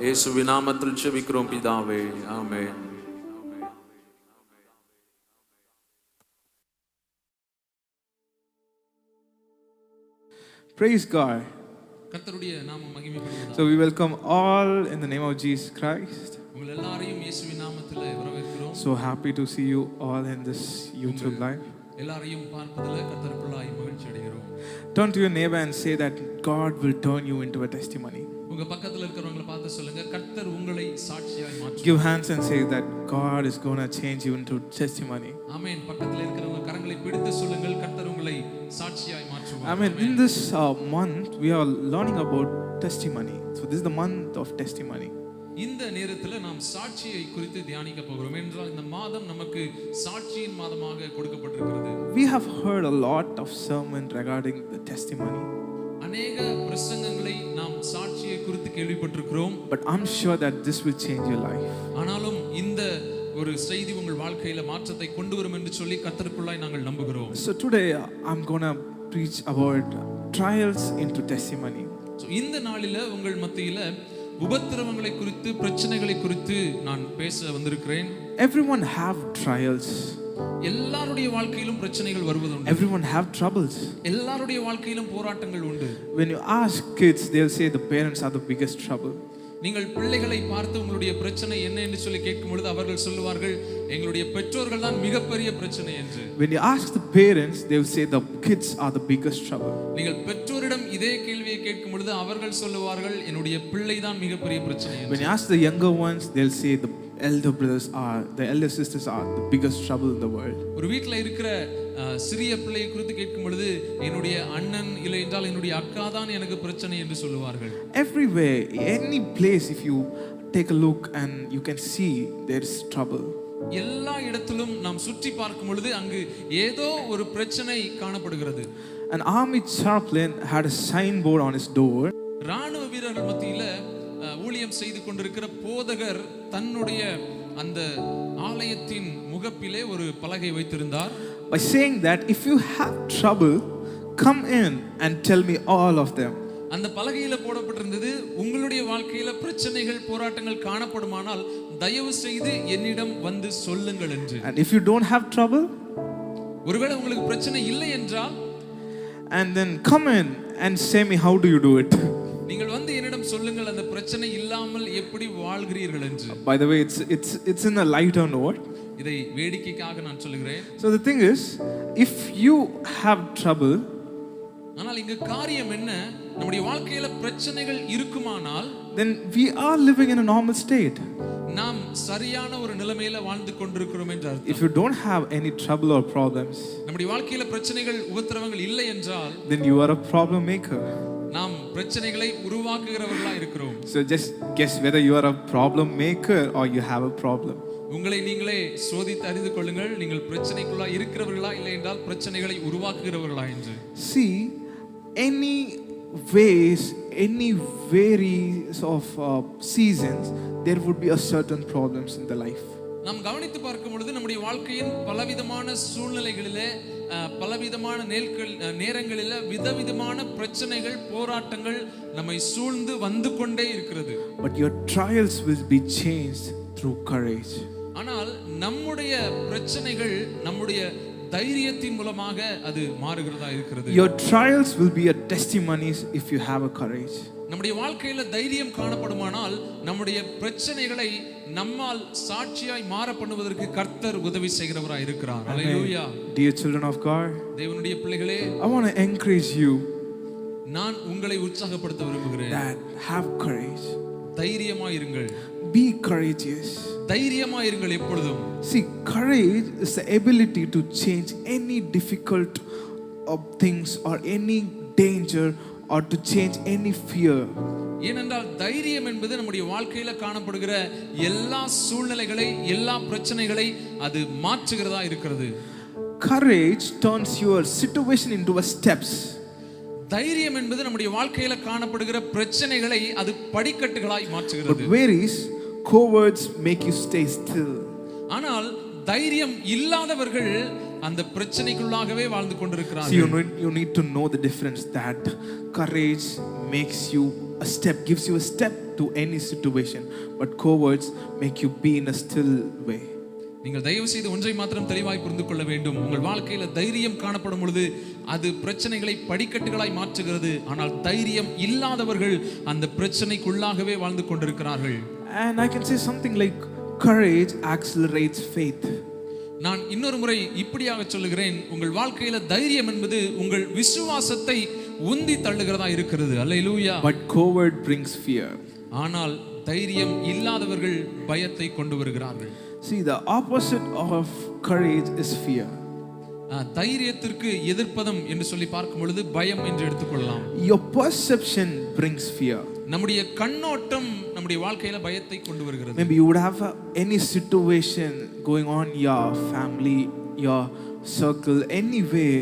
இயேசுவின் நாமத்தில் ஜெபிக்கிறோம் பிதாவே, ஆமென். Praise God. கர்த்தருடைய நாமம் மகிமைப்படுவதாக. So we welcome all in the name of Jesus Christ. உங்கள் எல்லாரையும் இயேசுவின் நாமத்திலே வரவேற்கிறோம். So happy to see you all in this YouTube live. எல்லாரையும் பார்ப்பதிலே கர்த்தருக்குள்ளாய் மகிழ்ச்சி அடைகிறோம். Turn to your neighbor and say that God will turn you into a testimony. உங்க பக்கத்துல இருக்கிறவங்களை பார்த்து சொல்லுங்க, கர்த்தர் உங்களை சாட்சியாய் மாற்றுவார். Give hands and say that God is going to change you into testimony. ஆமென். பக்கத்துல இருக்கிறவங்க கரங்களை பிடித்து சொல்லுங்கள், கர்த்தர் உங்களை சாட்சியாய் மாற்றுவார். Amen. In this month we are learning about testimony. So this is the month of testimony. இந்த நேரத்துல நாம் சாட்சியை குறித்து தியானிக்க போகிறோம். என்றால் இந்த மாதம் நமக்கு சாட்சியின் மாதமாக கொடுக்கப்பட்டிருக்கிறது. We have heard a lot of sermon regarding the testimony. அநேக பிரசங்கங்களை நாம் சாட்சியை குறித்து கேள்விப்பட்டிருக்கிறோம். But I'm sure that this will change your life. ஆனாலும் இந்த ஒரு செய்தி உங்கள் வாழ்க்கையில மாற்றத்தை கொண்டு வரும் என்று சொல்லி கர்த்தருக்குள்ளாய் நாங்கள் நம்புகிறோம். So today I'm going to preach about trials into testimony. So இந்த நாளில உங்கள் மத்தியில உபத்திரவங்களை குறித்து, பிரச்சனைகளை குறித்து நான் பேச வந்திருக்கிறேன். Everyone have trials. எல்லாருடைய வாழ்க்கையிலும் பிரச்சனைகள் வருவதுண்டு. Everyone have troubles. எல்லாருடைய வாழ்க்கையிலும் போராட்டங்கள் உண்டு. When you ask kids, they'll say the parents are the biggest trouble. நீங்கள் பிள்ளைகளை பார்த்து உங்களுடைய பிரச்சனை என்ன என்று சொல்லி கேட்கும் பொழுது அவர்கள் சொல்லுவார்கள், எங்களுடைய பெற்றோர்கள் தான் மிகப்பெரிய பிரச்சனை என்று. When you ask the parents, they will say the kids are the biggest trouble. நீங்கள் பெற்றோரிடம் இதே கேள்வியை கேட்கும் பொழுது அவர்கள் சொல்லுவார்கள், என்னுடைய பிள்ளை தான் மிகப்பெரிய பிரச்சனை என்று. When you ask the younger ones, they'll say the elder sisters are the biggest trouble in the world. ஒரு வீட்ல இருக்கிற சிறிய பிள்ளையை குறித்து கேட்கும் பொழுது என்னுடைய அண்ணன் இல்லை என்றால் என்னுடைய அக்கா தான் எனக்கு பிரச்சனை என்று சொல்லுவார்கள். Everywhere, any place, if you take a look and you can see there is trouble. எல்லா இடத்திலும் நாம் சுற்றி பார்க்கும் பொழுது அங்கு ஏதோ ஒரு பிரச்சனை காணப்படுகிறது. An army chaplain had a signboard on his door. ராணுவ வீரர்கள் மத்தியில ஊழியம் செய்து கொண்டிருக்கிற போதகர் தன்னுடைய அந்த ஆலயத்தின் முகப்பிலே ஒரு பலகை வைத்திருந்தார். By saying that if you have trouble, come in and tell me all of them. அந்த பலகையில போடப்பட்டிருந்தது, உங்களுடைய வாழ்க்கையில பிரச்சனைகள், போராட்டங்கள் காணப்படுமானால் தயவு செய்து என்னிடம் வந்து சொல்லுங்கள் என்று. And if you don't have trouble, ஒருவேளை உங்களுக்கு பிரச்சனை இல்லை என்றால், and then come in and say me how do you do it. நீங்கள் வந்து என்னிடம் சொல்லுங்கள் அந்த பிரச்சனை இல்லாமல் எப்படி வாழ்கிறீர்கள் என்று. By the way, it's in a lighter note. இதை வேடிக்கைக்காக நான் சொல்லுகிறேன். So the thing is, if you have trouble, ஆனால் இங்க காரியம் என்ன, நம்முடைய வாழ்க்கையில பிரச்சனைகள் இருக்குமானால் then we are living in a normal state. நாம் சரியான ஒரு நிலைமையில வாழ்ந்து கொண்டிருக்கிறோம் என்று அர்த்தம். If you don't have any trouble or problems, நம்முடைய வாழ்க்கையில பிரச்சனைகள் உபத்திரவங்கள் இல்லை என்றால் then you are a problem maker. நாம் பிரச்சனைகளை உருவாக்குகிறவர்களா இருக்கிறோம். So just guess whether you are a problem maker or you have a problem. உங்களை நீங்களே சோதித்து அறிந்து கொள்ளுங்கள், நீங்கள் பிரச்சனைக்குள்ளா இருக்கிறவர்களா இல்லை என்றால் பிரச்சனைகளை உருவாக்குகிறவர்களா என்று. See, any ways, any varies of seasons, there would be a certain problems in the life. நாம் கவனித்து பார்க்கும் பொழுது நம்முடைய வாழ்க்கையின் பலவிதமான சூழ்நிலைகளிலே பலவிதமான நேரங்களில் விதவிதமான பிரச்சனைகள் போராட்டங்கள் நம்மை சூழ்ந்து வந்து கொண்டே இருக்கிறது. But your trials will be changed through courage. ஆனால் நம்முடைய பிரச்சனைகள் நம்முடைய தைரியத்தின் மூலமாக அது மாறுகிறதா இருக்கிறது. Your trials will be a testimonies if you have a courage. நம்முடைய வாழ்க்கையில தைரியம் காணப்படுமானால் நம்முடைய பிரச்சனைகளை நம்மால் சாட்சியாய் மாற பண்ணுவதற்கு கர்த்தர் உதவி செய்கிறவராய் இருக்கிறார். ஹalleluya. Dear children of God, தேவனுடைய பிள்ளைகளே, I want to encourage you. நான் உங்களை உற்சாகப்படுத்த விரும்புகிறேன். That have courage. தைரியமாய் இருங்கள். Be courageous. தைரியமாய் இருங்கள் எப்பொழுதும். See, courage is the ability to change any difficult things or any danger or to change any fear. ஏனென்றால் தைரியம் என்பது நம்முடைய வாழ்க்கையில காணப்படுகிற எல்லா சூழ்நிலைகளை எல்லா பிரச்சனைகளை அது மாற்றுகிறதா இருக்கிறது. Courage turns your situation into a steps. தைரியம் என்பது நம்முடைய வாழ்க்கையில காணப்படுகிற பிரச்சனைகளை அது படிக்கட்டுகளாய் மாற்றுகிறது. But whereas cowards make you stay still. ஆனால் தைரியம் இல்லாதவர்கள் அந்த பிரச்சனைக்குள்ளாகவே வாழ்ந்து கொண்டிருக்கிறார்கள். See, you need to know the difference that courage makes you a step, gives you a step to any situation, but cowards make you be in a still way. நீங்கள் தயவு செய்து ஒன்றை மாத்திரம் தெளிவாய் புரிந்து கொள்ள வேண்டும். உங்கள் வாழ்க்கையில தைரியம் காணப்படும் பொழுது அது பிரச்சனைகளை படிக்கட்டுகளாய் மாற்றுகிறது. ஆனால் தைரியம் இல்லாதவர்கள் அந்த பிரச்சனைக்குள்ளாகவே வாழ்ந்து கொண்டிருக்கிறார்கள். And I can say something like courage accelerates faith. நான் இன்னொரு முறை இப்படியாக சொல்லுகிறேன், உங்கள் வாழ்க்கையில தைரியம் என்பது உங்கள் விசுவாசத்தை உந்தி தள்ளுகிறதா இருக்கிறது. அல்லேலூயா. But coward brings fear. ஆனால் தைரியம் இல்லாதவர்கள் பயத்தை கொண்டு வருகிறார்கள். See, the opposite of courage is fear. தைரியத்திற்கு எதிர்ப்பதம் என்று சொல்லி பார்க்கும் பொழுது பயம் என்று எடுத்துக்கொள்ளலாம். Your perception brings fear. நம்முடைய கண்ணோட்டம் நம்முடைய வாழ்க்கையில பயத்தை கொண்டு வருகிறது. Maybe you would have any situation going on in your family, your circle, anyway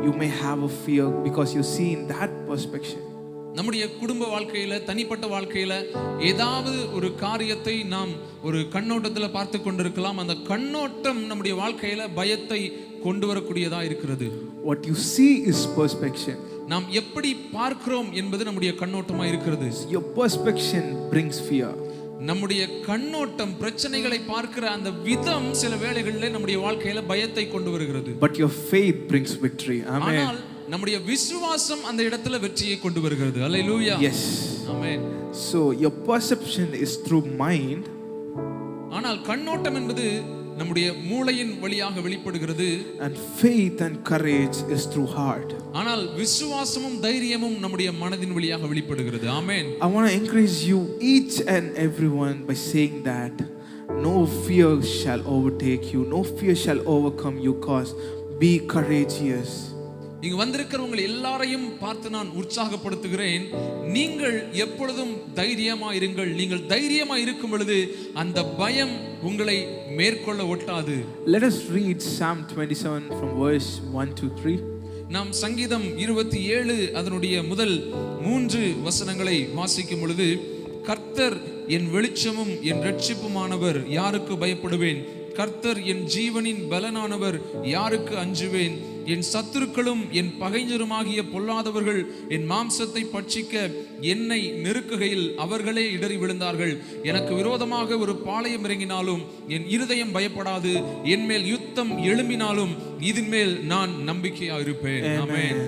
you may have a fear because you see in that perspective. நம்முடைய குடும்ப வாழ்க்கையில தனிப்பட்ட வாழ்க்கையில ஏதாவது ஒரு காரியத்தை நாம் ஒரு கண்ணோட்டத்துல பார்த்து கொண்டிருக்கலாம். அந்த கண்ணோட்டம் நம்முடைய வாழ்க்கையில பயத்தை கொண்டு வரக்கூடியதா இருக்கிறது. What you see is perspective. நாம் எப்படி பார்க்கிறோம் என்பது நம்முடைய கண்ணோட்டமா இருக்கிறது. Your perspective brings fear. நம்முடைய கண்ணோட்டம் பிரச்சனைகளை பார்க்கிற அந்த விதம் சில வேளைகளிலே நம்முடைய வாழ்க்கையில பயத்தை கொண்டு வருகிறது. But your faith brings victory. Amen. ஆனால் நம்முடைய விசுவாசம் அந்த இடத்துல வெற்றியை கொண்டு வருகிறது. அல்லேலூயா. Yes. Amen. So your perception is through mind. ஆனால் கண்ணோட்டம் என்பது நம்முடைய மூளையின் வழியாக வெளிப்படுகிறது. And faith and courage is through heart. ஆனால் விசுவாசமும் தைரியமும் நம்முடைய மனதின் வழியாக வெளிப்படுகிறது. ஆமென். I want to encourage you each and everyone by saying that no fear shall overtake you, no fear shall overcome you, cause be courageous. இங்கு வந்திருக்கிறவங்க எல்லாரையும் பார்த்து நான் உற்சாகப்படுத்துகிறேன். நீங்கள் எப்பொழுதும் தைரியமா இருங்கள். நீங்கள் தைரியமா இருக்கும் பொழுது அந்த பயம் உங்களை மேற்கொள்ள ஒட்டாது. Let us read Psalm 27 from verse 1 to 3. நாம் சங்கீதம் 27 அதனுடைய முதல் 3 வசனங்களை வாசிக்கும் பொழுது, கர்த்தர் என் வெளிச்சமும் என் இரட்சிப்புமானவர், யாருக்கு பயப்படுவேன்? கர்த்தர் என் ஜீவனின் பலனானவர், யாருக்கு அஞ்சுவேன்? என் சத்துருக்களும் என் பகைஞருமாகிய பொல்லாதவர்கள் என் மாம்சத்தை பட்சிக்க என்னை நெருக்குகையில் அவர்களே இடறி விழுந்தார்கள். எனக்கு விரோதமாக ஒரு பாளையம் இறங்கினாலும் என் இருதயம் பயப்படாது. என் மேல் யுத்தம் எழும்பினாலும் இதன் மேல் நான் நம்பிக்கையா இருப்பேன். ஆமென்.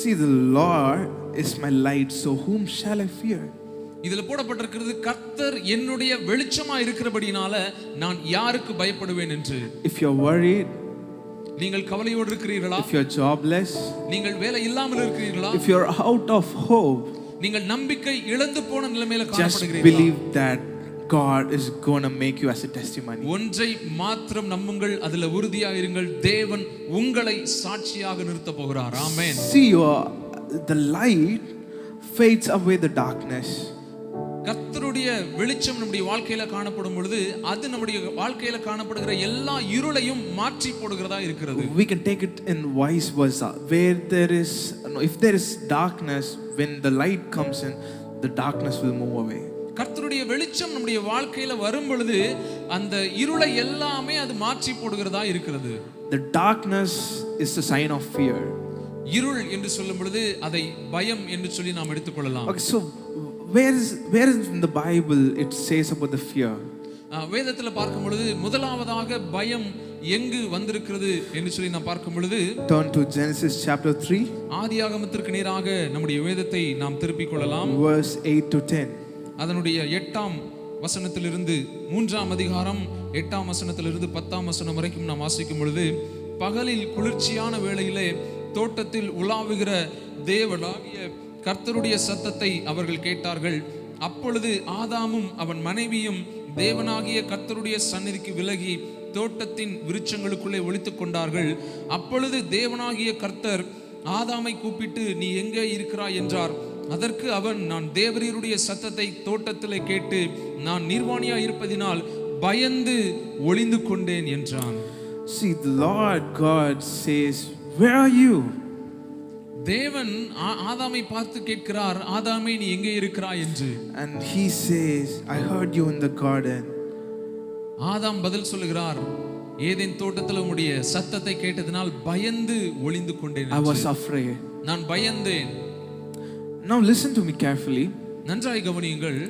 See, the Lord is my light, so whom shall I fear? இதுல போடப்பட்டிருக்கிறது, கர்த்தர் என்னுடைய வெளிச்சமா இருக்கிறபடினால நான் யாருக்கு பயப்படுவேன் என்று. If you're worried, நீங்கள் கவலையோடு இருக்கிறீர்களா? if you're jobless, நீங்கள் வேலை இல்லாமல் இருக்கிறீர்களா? if you're out of hope, நீங்கள் நம்பிக்கை இழந்து போன நிலைமையில just காணப்படுகிறீர்களா? believe that God is going to make you as a testimony. ஒன்றை மாத்திரம் நம்புங்கள், அதுல உறுதியாக இருங்கள், தேவன் உங்களை சாட்சியாக நிறுத்த போகிறார். ஆமென். See, the light fades away the darkness. கர்த்தருடைய வெளிச்சம் நம்முடைய வாழ்க்கையில காணப்படும் பொழுது அது நம்முடைய வாழ்க்கையில காணப்படுகிற எல்லா இருளையும் மாற்றி போடுகிறதா இருக்கிறது. We can take it in vice versa. Where there is, if there is darkness, when the light comes in, the darkness will move away. கர்த்தருடைய வெளிச்சம் நம்முடைய வாழ்க்கையில வரும் பொழுது அந்த இருளை எல்லாமே அது மாற்றி போடுகிறதா இருக்கிறது. The darkness is the sign of fear. இருள் என்று சொல்லும் பொழுது அதை பயம் என்று சொல்லி நாம் எடுத்துக்கொள்ளலாம். Okay, so where is in the Bible it says about the fear? வேதத்துல பார்க்கும் பொழுது முதலாவதாக பயம் எங்கு வந்திருக்கிறது என்று சொல்லி நாம் பார்க்கும் பொழுது, Turn to Genesis chapter 3, ஆதியாகமத்திற்கு நேராக நம்முடைய வேதத்தை நாம் திருப்பிக் கொள்ளலாம். verse 8 to 10. அதனுடைய 8ஆம் வசனத்திலிருந்து 3ஆம் அதிகாரம் 8ஆம் வசனத்திலிருந்து 10ஆம் வசனம் வரைக்கும் நாம் வாசிக்கும் பொழுது, பகலில் குளிர்ச்சியான வேளையிலே தோட்டத்தில் உலாவுகிற தேவனாகிய கர்த்தருடைய சத்தத்தை அவர்கள் கேட்டார்கள். அப்பொழுது ஆதாமும் அவன் மனைவியும் தேவனாகிய கர்த்தருடைய சந்நிதிக்கு விலகி தோட்டத்தின் விருட்சங்களுக்குள்ளே ஒளித்துக் கொண்டார்கள். அப்பொழுது தேவனாகிய கர்த்தர் ஆதாமை கூப்பிட்டு, நீ எங்கே இருக்கிறாய் என்றார். அதற்கு அவன், நான் தேவரீருடைய சத்தத்தை தோட்டத்திலே கேட்டு நான் நிர்வாணியா இருப்பதினால் பயந்து ஒளிந்து கொண்டேன் என்றான். See, the Lord God says, where are you? தேவன் ஆதாமை பார்த்து கேட்கிறார், ஆதாமே நீ எங்கே இருக்கிறாய் என்று. And he says, I heard you in the garden. ஆதாம் பதில் சொல்லுகிறார், ஏதேன் தோட்டத்தில் உம்முடைய சத்தத்தை கேட்டதினால் பயந்து ஒளிந்து கொண்டேன். I was afraid. நான் பயந்தேன். Now listen to me carefully. நன்றாய் கவனியுங்கள்.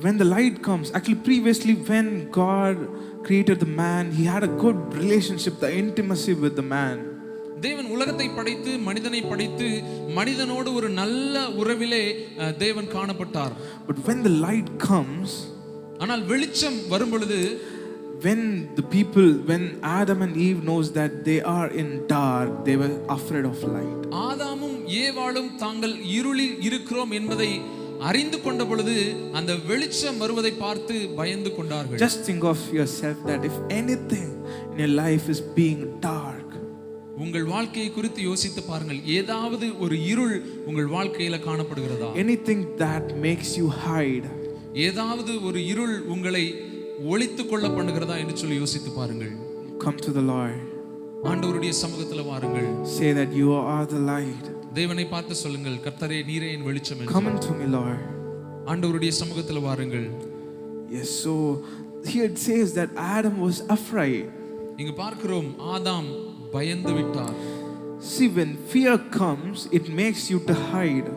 When the light comes, actually previously when God created the man, he had a good relationship, the intimacy with the man. தேவன் உலகத்தை படைத்து மனிதனை படைத்து மனிதனோடு ஒரு நல்ல உறவிலே தேவன் காணப்பட்டார். But when the light comes, ஆனால் வெளிச்சம் வரும் பொழுது, when Adam and Eve knows that they are in dark, they were afraid of light. ஆதாமும் ஏவாளும் தாங்கள் இருளில் இருக்கிறோம் என்பதை அறிந்து கொண்ட பொழுது அந்த வெளிச்சம் வருவதை பார்த்து பயந்து கொண்டார்கள். Just think of yourself that if anything in your life is being dark, உங்கள் வாழ்க்கையை குறித்து யோசித்து பாருங்கள். ஏதாவது ஒரு இருள் உங்கள் வாழ்க்கையில காணப்படுகிறதா? anything that makes you hide, ஏதாவது ஒரு இருள் உங்களை ஒளித்துக் கொள்ள பண்ணுகிறதா என்று சொல்லி யோசித்து பாருங்கள். come to the Lord. ஆண்டவருடைய சமூகத்துல வாருங்கள். Say that you are the light. தேவனை பார்த்து சொல்லுங்கள், கர்த்தரே நீரே என் வெளிச்சம் என்று. Come into me, Lord. ஆண்டவருடைய சமூகத்துல வாருங்கள். Yes, so here it says that Adam was afraid. இங்க பார்க்கிறோம், ஆதாம் பயந்து விட்டார். See, when fear comes, it makes you to hide.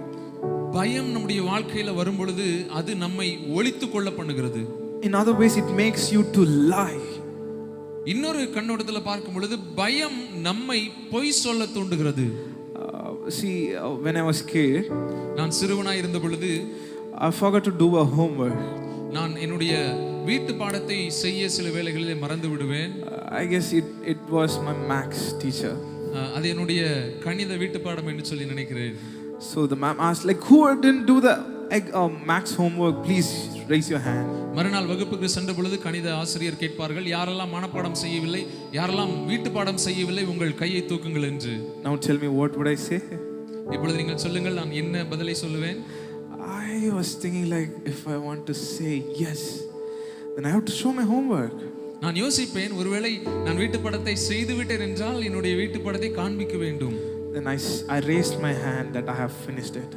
பயம் நம்முடைய வாழ்க்கையில வரும் பொழுது அது நம்மை ஒளித்துக் கொள்ள பண்ணுகிறது. In other ways, it makes you to lie. இன்னொரு கண்ணோட்டத்துல பார்க்கும் பொழுது பயம் நம்மை பொய் சொல்ல தூண்டுகிறது. When I was kid, நான் சிறுவனாய் இருந்த பொழுது I forgot to do a homework. நான் என்னுடைய வீட்டு பாடத்தை செய்ய சில வேளைகளிலே மறந்து விடுவேன். I guess it was my maths teacher. அது என்னுடைய கணித வீட்டு பாடம் என்று சொல்லி நினைக்கிறேன். So the ma'am asked, like, who didn't do the maths homework? Please raise your hand. மறுநாள் வகுப்புக்கு சென்ற பொழுது கணித ஆசிரியர் கேட்பார்கள், யாரெல்லாம் மனப்பாடம் செய்யவில்லை, யாரெல்லாம் வீட்டு பாடம் செய்யவில்லை, உங்கள் கையை தூக்குங்கள் என்று. Now tell me, what would I say? இப்பொழுது நீங்கள் சொல்லுங்கள், நான் என்ன பதிலை சொல்லுவேன்? I was thinking, like, if I want to say yes, then I have to show my homework. நான் யோசிப்பேன், ஒருவேளை நான் வீட்டு படத்தை செய்து விட்டேன் என்றால் என்னுடைய வீட்டு படத்தை காண்பிக்க வேண்டும். Then I raised my hand that I have finished it.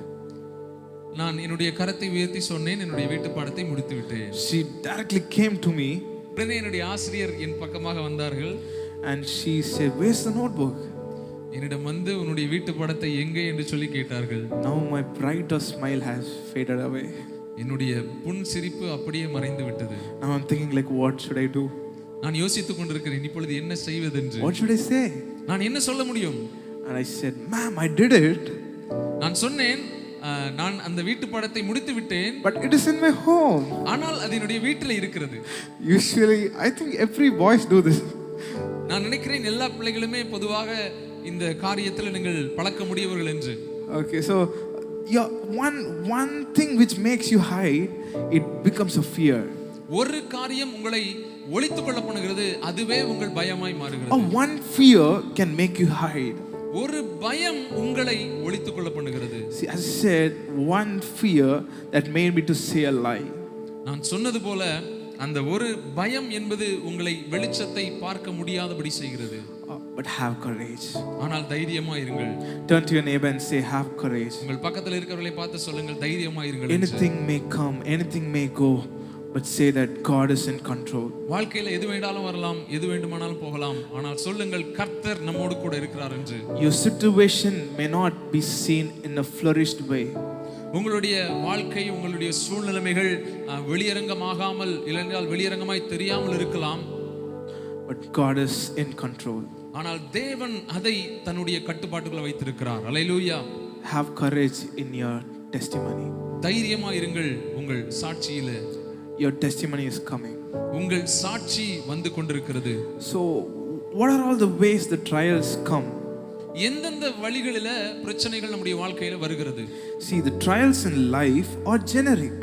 நான் என்னுடைய கரத்தை உயர்த்தி சொன்னேன், என்னுடைய வீட்டு பாடத்தை முடித்து விட்டேன். She directly came to me. உடனே என்னுடைய ஆசிரியர் என் பக்கமாக வந்தார்கள். And she said, where's the notebook? என்னிடம் வந்து உன்னுடைய வீட்டு படத்தை எங்கே என்று சொல்லி கேட்டார்கள். Now my brighter smile has faded away. என்னுடைய புன் சிரிப்பு அப்படியே மறைந்து விட்டது. Now I'm thinking, like, what should I do? நான் யோசித்துக் கொண்டிருக்கிறேன், இப்பொழுது என்ன செய்வதென்று. What should I say? நான் என்ன சொல்ல முடியும்? And I said, ma'am, I did it. நான் சொன்னேன், நான் அந்த வீட்டு பாடத்தை முடித்து விட்டேன், but it is in my home. ஆனால் அது என்னுடைய வீட்டில் இருக்கிறது. Usually, I think every boys do this. நான் நினைக்கிறேன் எல்லா பிள்ளைகளுமே பொதுவாக இந்த காரியத்தில் நீங்கள் பழக்க முடியவர்கள் என்று. Okay, so yeah, one thing which makes you hide, it becomes a fear. ஒரு காரியம் உங்களை ஒளித்துக் கொள்ள பண்ணுகிறது, அதுவே உங்கள் பயமாய் Or மாறுகிறது. one fear can make you hide. ஒரு பயம் உங்களை ஒளித்துக் கொள்ள பண்ணுகிறது. See, as I said, one fear that made me to say a lie. நான் சொன்னது போல அந்த ஒரு பயம் என்பது உங்களை வெளிச்சத்தை பார்க்க முடியாதபடி செய்கிறது. But have courage. ஆனால் தைரியமா இருங்கள். Turn to your neighbor and say, have courage. உங்கள் பக்கத்தில் இருக்கிறவர்களை பார்த்து சொல்லுங்கள், தைரியமா இருங்கள் என்று. Anything may come, anything may go, but say that God is in control. வாழ்க்கையில எது வேண்டாலும் வரலாம், எது வேண்டுமானாலும் போகலாம், ஆனால் சொல்லுங்கள் கர்த்தர் நம்மோடு கூட இருக்கிறார் என்று. Your situation may not be seen in a flourished way. உங்களுடைய வாழ்க்கை, உங்களுடைய சூழ்நிலைமைகள் வெளியரங்கமாகாமல் இல்லையென்றால் வெளியரங்கமாய் தெரியாமல் இருக்கலாம், but God is in control. ஆனால் தேவன் அதை தன்னுடைய கட்டுப்பாட்டுக்குள்ள வைத்திருக்கிறார். அல்லேலூயா. Have courage in your testimony. தைரியமா இருங்கள் உங்கள் சாட்சியில. Your testimony is coming. உங்கள் சாட்சி வந்து கொண்டிருக்கிறது. So what are all the ways the trials come? எந்தெந்த வழிகளில பிரச்சனைகள் நம்முடைய வாழ்க்கையில வருகிறது? See, the trials in life are generic.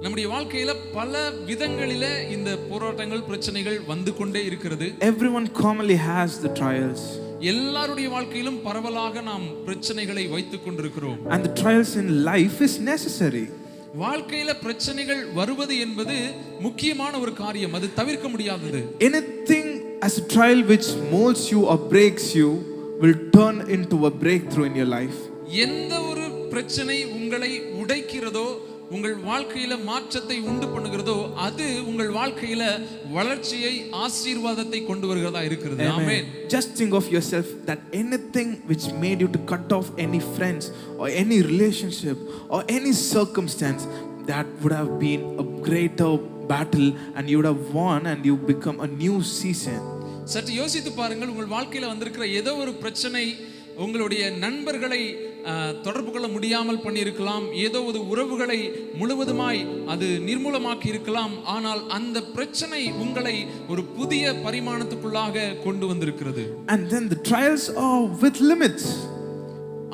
நம்முடைய வாழ்க்கையில பல விதங்களில இந்த போராட்டங்கள், பிரச்சனைகள் வந்து கொண்டே இருக்கிறது. Everyone commonly has the trials. எல்லாருடைய வாழ்க்கையிலும் பரவலாக நாம் பிரச்சனைகளை வைத்துக் கொண்டிருக்கிறோம். And the trials in life is necessary. வாழ்க்கையில பிரச்சனைகள் வருவது என்பது முக்கியமான ஒரு காரியம், அது தவிர்க்க முடியாதது. Anything as a trial which molds you or breaks you will turn into a breakthrough in your life. எந்த ஒரு பிரச்சனை உங்களை உடைக்கிறதோ, உங்கள் வாழ்க்கையில மாற்றத்தை உண்டு பண்ணுகிறதோ, அது உங்கள் வாழ்க்கையில வளர்ச்சியை, ஆசீர்வாதத்தை கொண்டு வருகிறதா இருக்கிறது. ஆமென். Just think of yourself that anything which made you to cut off any friends or any relationship or any circumstance, that would have been a greater battle and you would have won and you become a new season. சற்று யோசித்து பாருங்கள், உங்கள் வாழ்க்கையில வந்திருக்கிற ஏதோ ஒரு பிரச்சனை உங்களுடைய நண்பர்களை தொடர்பு கொள்ள முடியாமல் பண்ணியிருக்கலாம், ஏதோ ஒரு உறவுகளை முழுவதுமாய் அது நிர்மூலமாக்கி இருக்கலாம், ஆனால் அந்த பிரச்சனை உங்களை ஒரு புதிய பரிமாணத்துக்குள்ளாக கொண்டு வந்திருக்கிறது. And then the trials are with limits.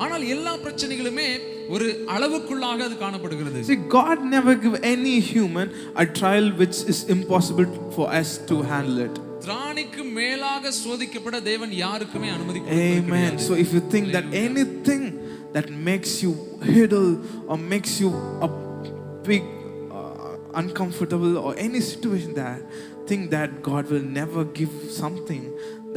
ஆனால் எல்லா பிரச்சனைகளுமே ஒரு அளவுக்குள்ளாக அது காணப்படுகிறது. See, God never give any human a trial which is impossible for us to handle it. திராணிக்கு மேலாக சோதிக்கப்பட தேவன் யாருக்குமே அனுமதி கொடுக்கவில்லை. Amen. So if you think that anything that makes you hurdle or makes you a big uncomfortable or any situation, that think that God will never give something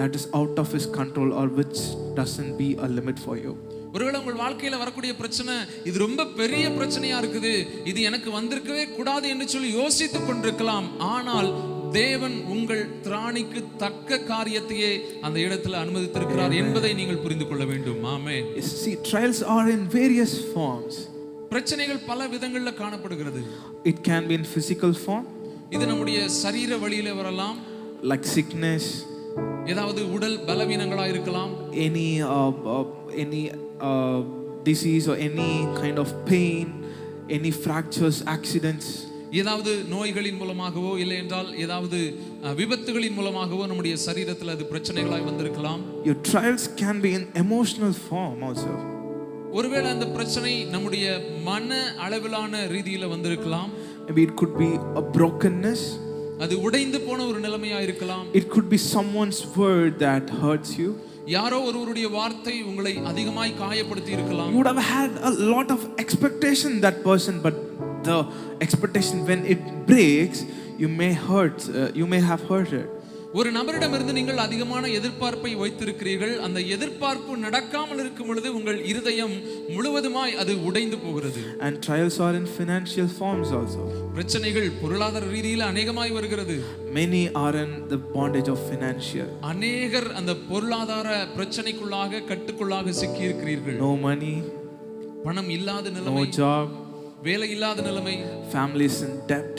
that is out of his control or which doesn't be a limit for you. ஒருவேளை உங்கள் வாழ்க்கையில வரக்கூடிய பிரச்சனை இது ரொம்ப பெரிய பிரச்சனையா இருக்குது, இது எனக்கு வந்திருக்கவே கூடாது என்று சொல்லி யோசித்துக் கொண்டிருக்கலாம், ஆனால் தேவன் உங்கள் திராணிக்கு தக்க காரியத்தையே அந்த இடத்துல அனுமதித்திருக்கிறார் என்பதை நீங்கள் புரிந்து கொள்ள வேண்டும். ஆமென். See, trials are in various forms. பிரச்சனைகள் பல விதங்கள்ல காணப்படுகிறது. It can be in physical form. இது நம்முடைய சரீர வழியில வரலாம். Like sickness. ஏதாவது உடல் பலவீனங்களா இருக்கலாம். Any disease or any kind of pain, any fractures, accidents. ஏதாவது நோய்களின் மூலமாகவோ இல்லை என்றால் ஏதாவது விபத்துகளின் மூலமாகவோ நம்முடைய சரீரத்தில் அது பிரச்சனைகளாய் வந்திருக்கலாம். Your trials can be in emotional form also. ஒருவேளை அந்த பிரச்சனை நம்முடைய மன அளவிலான ரீதியில வந்திருக்கலாம். Maybe it could be a brokenness. அது உடைந்து போன ஒரு நிலைமையா இருக்கலாம். It could be someone's word that hurts you. யாரோ ஒருவருடைய வார்த்தை உங்களை அதிகமாய் காயப்படுத்தி இருக்கலாம். You would have had a lot of expectation that person, but the expectation when it breaks, you may have hurt it. ஒரு நபரிடமிருந்து நீங்கள் அதிகமான எதிர்பார்ப்பை வைத்திருக்கிறீர்கள், அந்த எதிர்பார்ப்பு நடக்காமல் இருக்கும் பொழுது உங்கள் இருதயம் முழுவதுமாய் அது உடைந்து போகிறது. And trials are in financial forms also. பிரச்சனைகள் பொருளாதார ரீதியில் அநேகமாய் வருகிறது. Many are in the bondage of financial. அநேகர் அந்த பொருளாதார பிரச்சனைக்குள்ளாக கட்டுக்குள்ளாக சிக்கி இருக்கிறீர்கள். No money, பணம் இல்லாத நிலைமை, no job, வேலை இல்லாத நிலைமை, families in debt.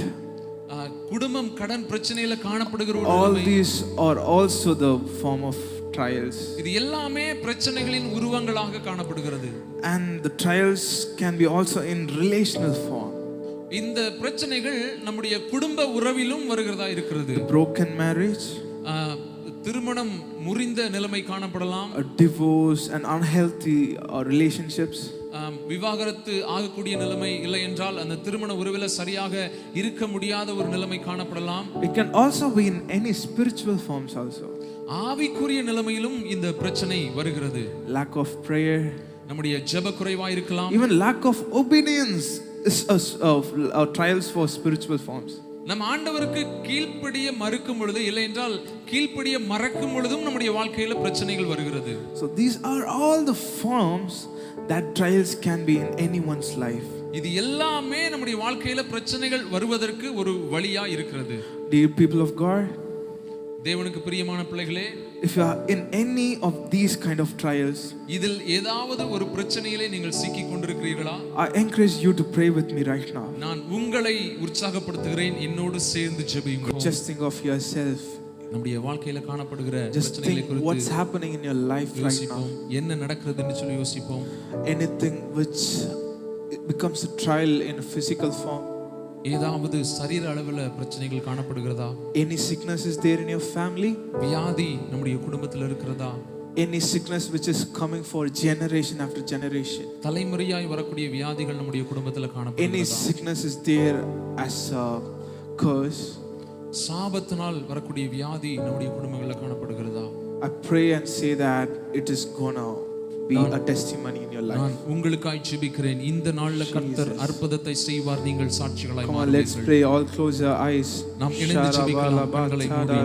குடும்பம் கடன் பிரச்சனையில காணப்படுகிற ஒரு All நிலைமை. these are also the form of trials. இது எல்லாமே பிரச்சனைகளின் உருவங்களாக காணப்படுகிறது. And the trials can be also in relational form. இந்த பிரச்சனைகள் நம்முடைய குடும்ப உறவிலும் வருகிறதா இருக்கிறது. Broken marriage, திருமணம் முறிந்த நிலைமை காணப்படலாம். a divorce and unhealthy relationships. விவாகரத்து ஆகக்கூடிய நிலைமை இல்லை என்றால் அந்த திருமண உறவில சரியாக இருக்க முடியாத ஒரு நிலைமை காணப்படலாம். It can also be in any spiritual forms also. ஆவிக்குரிய நிலைமையிலும் இந்த பிரச்சனை வருகிறது. Lack of prayer, நம்முடைய ஜெப குறைவா இருக்கலாம். even lack of obedience is trials for spiritual forms. நம்ம ஆண்டவருக்கு கீழ்ப்படிய மறுக்கும் பொழுது, இல்லை என்றால் கீழ்ப்படிய மறக்கும் பொழுதும் நம்முடைய வாழ்க்கையில பிரச்சனைகள் வருகிறது. So these are all the forms that trials can be in anyone's life. இது எல்லாமே நம்முடைய வாழ்க்கையில பிரச்சனைகள் வருவதற்கு ஒரு வழியா இருக்கிறது. Dear people of God, தேவனுக்கு பிரியமான பிள்ளைகளே, if you are in any of these kind of trials, இதில் ஏதாவது ஒரு பிரச்சனையிலே நீங்கள் சிக்கிக் கொண்டிருக்கிறீர்களா? I encourage you to pray with me right now. நான் உங்களை உற்சாகப்படுத்துகிறேன், என்னோடு சேர்ந்து ஜெபியுங்கள். Just think of yourself. நம்முடைய வாழ்க்கையில காணப்படுகிற Just பிரச்சனைகளை think what's குறித்து happening in your life right now. யோசிப்போம். என்ன நடக்கிறதுன்னு சொல்லி யோசிப்போம். Anything which becomes a trial in a physical form. ஏதாவது சரீர அளவுல பிரச்சனைகள் காணப்படுகிறதா? Any sickness is there in your family? வியாதி நம்முடைய குடும்பத்தில் இருக்கிறதா? Any sickness which is coming for generation after generation? தலைமுறையாய் வரக்கூடிய வியாதிகள் நம்முடைய குடும்பத்தில் Any காணப்படுகிறதா? sickness is there as a curse? சாபத்தினால் வரக்கூடிய வியாதி நம்முடைய குடும்பங்களில் காணப்படுகிறதா? I pray and say that it is gonna be a testimony in your life. நான் உங்களுக்காய் ஜெபிக்கிறேன். இந்த நாள்ல கர்த்தர் அற்புதத்தை செய்வார். நீங்கள் சாட்சிகளாய் Come on, let's மாறுவீர்கள். pray. All close your eyes. நாம் இணைந்து ஜெபிக்கலாம். கண்களை மூடி.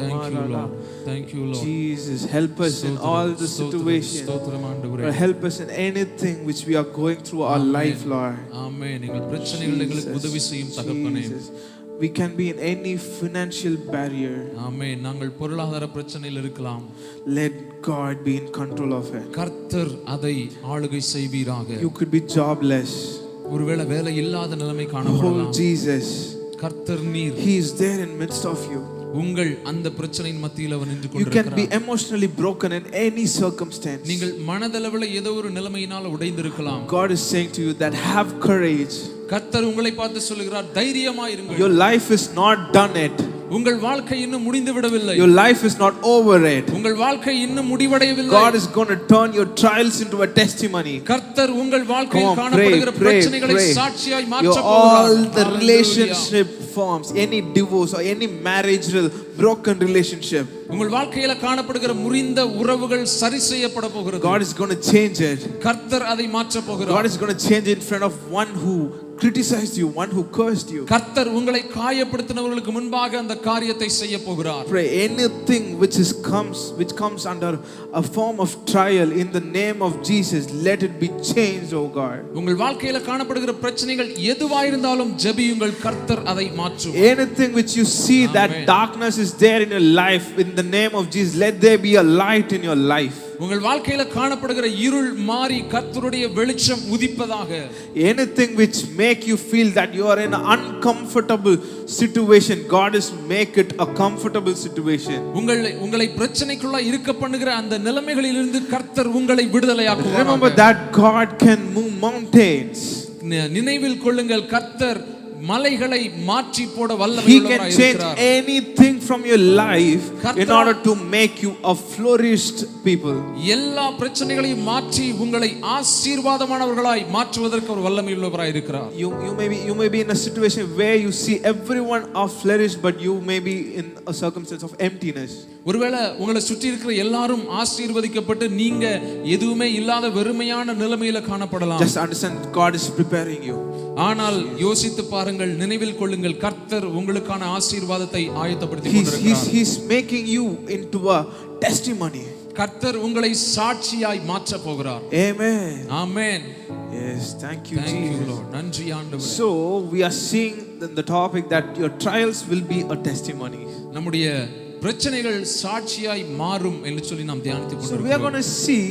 Thank you Lord. Thank you Lord. Jesus, help us in all the situations. ஸ்தோத்திரம் ஆண்டவரே. Or help us in anything which we are going through our life, Lord. ஆமென். எங்கள் பிரச்சனைகளில் எங்களுக்கு உதவி செய்யும் தகப்பனே. We can be in any financial barrier. ஆமென். நாங்கள் பொருளாதார பிரச்சனையில் இருக்கலாம். Let God be in control of it. கர்த்தர் அதை ஆளுகை செய்வீராக. You could be jobless. ஒருவேளை வேலை இல்லாத நிலைமை Oh காணப்படலாம். Jesus, கர்த்தர் நீர் He is there in midst of you. உங்கள் அந்த பிரச்சனையின் மத்தியில் அவர் நின்று You can be கொண்டிருக்கிறார். emotionally broken in any circumstance. நீங்கள் மனதளவில் ஏதோ ஒரு நிலைமையினால் உடைந்திருக்கலாம். God is saying to you that have courage. கர்த்தர் உங்களை பார்த்து சொல்லுகிறார், தைரியமாய் இருங்கள். Your life is not done yet. உங்கள் வாழ்க்கை இன்னும் முடிந்து விடவில்லை. Your life is not over yet. உங்கள் வாழ்க்கை இன்னும் முடிவடையவில்லை. God is going to turn your trials into a testimony. கர்த்தர் உங்கள் வாழ்க்கையில் Come on, காணப்படுகிற pray, பிரச்சனைகளை pray. சாட்சியாய் Your மாற்றப் போகிறார். all the Hallelujah. relationship forms, any divorce or any marriage broken relationship, உங்கள் வாழ்க்கையில காணப்படுகிற முறிந்த உறவுகள் சரி செய்யப்பட போகிறது. God is going to change it. கர்த்தர் அதை மாற்றப் போகிறார். God is going to change it in front of one who criticized you, one who cursed you. கர்த்தர் உங்களை காயப்படுத்தினவர்களுக்கு முன்பாக அந்த காரியத்தை செய்ய போகிறார். Pray anything which comes under a form of trial in the name of Jesus, let it be changed, oh God. உங்கள் வாழ்க்கையில காணப்படுகிற பிரச்சனைகள் எதுவாயிருந்தாலும் ஜெபியுங்கள், கர்த்தர் அதை மாற்றும். Anything which you see that darkness is there in your life, in the name of Jesus, let there be a light in your life. உங்கள் வாழ்க்கையில காணப்படுகிற இருள் மாறி கர்த்தருடைய வெளிச்சம் உதிப்பதாக. Anything which make you feel that you are in an uncomfortable situation, God is make it a comfortable situation. உங்களை பிரச்சனைக்குள்ள இருக்க பண்ணுகிற அந்த நிலைமைகளிலிருந்து கர்த்தர் உங்களை விடுதலையாக்குவார். Remember that God can move mountains. நினைவில் கொள்ளுங்கள், கர்த்தர் மலைகளை மாற்றி போட He வல்லமையுள்ளவராய் can change இருக்கிறார். anything from your life in order to make you a flourished people. எல்லா பிரச்சனைகளையும் மாற்றி உங்களை ஆசீர்வாதமானவர்களாய் மாற்றுவதற்கு ஒரு வல்லமையுள்ளவராய் இருக்கிறார். You may be in a situation where you see everyone are flourished, but you may be in a circumstance of emptiness. ஒருவேளை உங்களை சுற்றி இருக்கிற எல்லாரும் ஆசீர்வதிக்கப்பட்டு நீங்க எதுவுமே இல்லாத வெறுமையான நிலைமையில காணப்படலாம். Just understand that God is preparing you. ஆனால் யோசித்து பாருங்கள், நினைவில் கொள்ளுங்கள், கர்த்தர் உங்களுக்கான ஆசீர்வாதத்தை ஆயத்தப்படுத்தி கொண்டிருக்கிறார். He's making you into a testimony. கர்த்தர் உங்களை சாட்சியாய் மாற்ற போகிறார். Amen. Amen. Yes, thank you, Thank you Jesus. Lord. நன்றி ஆண்டவரே. So we are seeing the topic that your trials will be a testimony. நம்முடைய பிரச்சனைகள் சாட்சியாய் மாறும் என்று சொல்லி நாம் தியானித்துக் So we are going கொண்டிருக்கிறோம். to see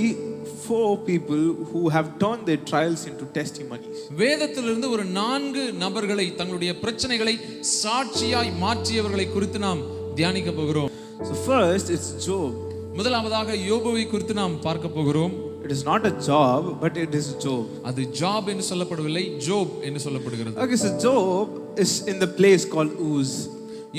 4 people who have turned their trials into testimonies. வேதத்திலிருந்து ஒரு 4 நபர்களை தங்களுடைய பிரச்சனைகளை சாட்சியாய் மாற்றியவர்களை குறித்து நாம் தியானிக்க போகிறோம். So first it's Job. முதலாவதாக யோபுவை குறித்து நாம் பார்க்க போகிறோம். It is not a job, but it is Job. அது ஜாப் என்று சொல்லப்படவில்லை, ஜோப் என்று சொல்லப்படுகிறது. Okay, so Job is in the place called Uz.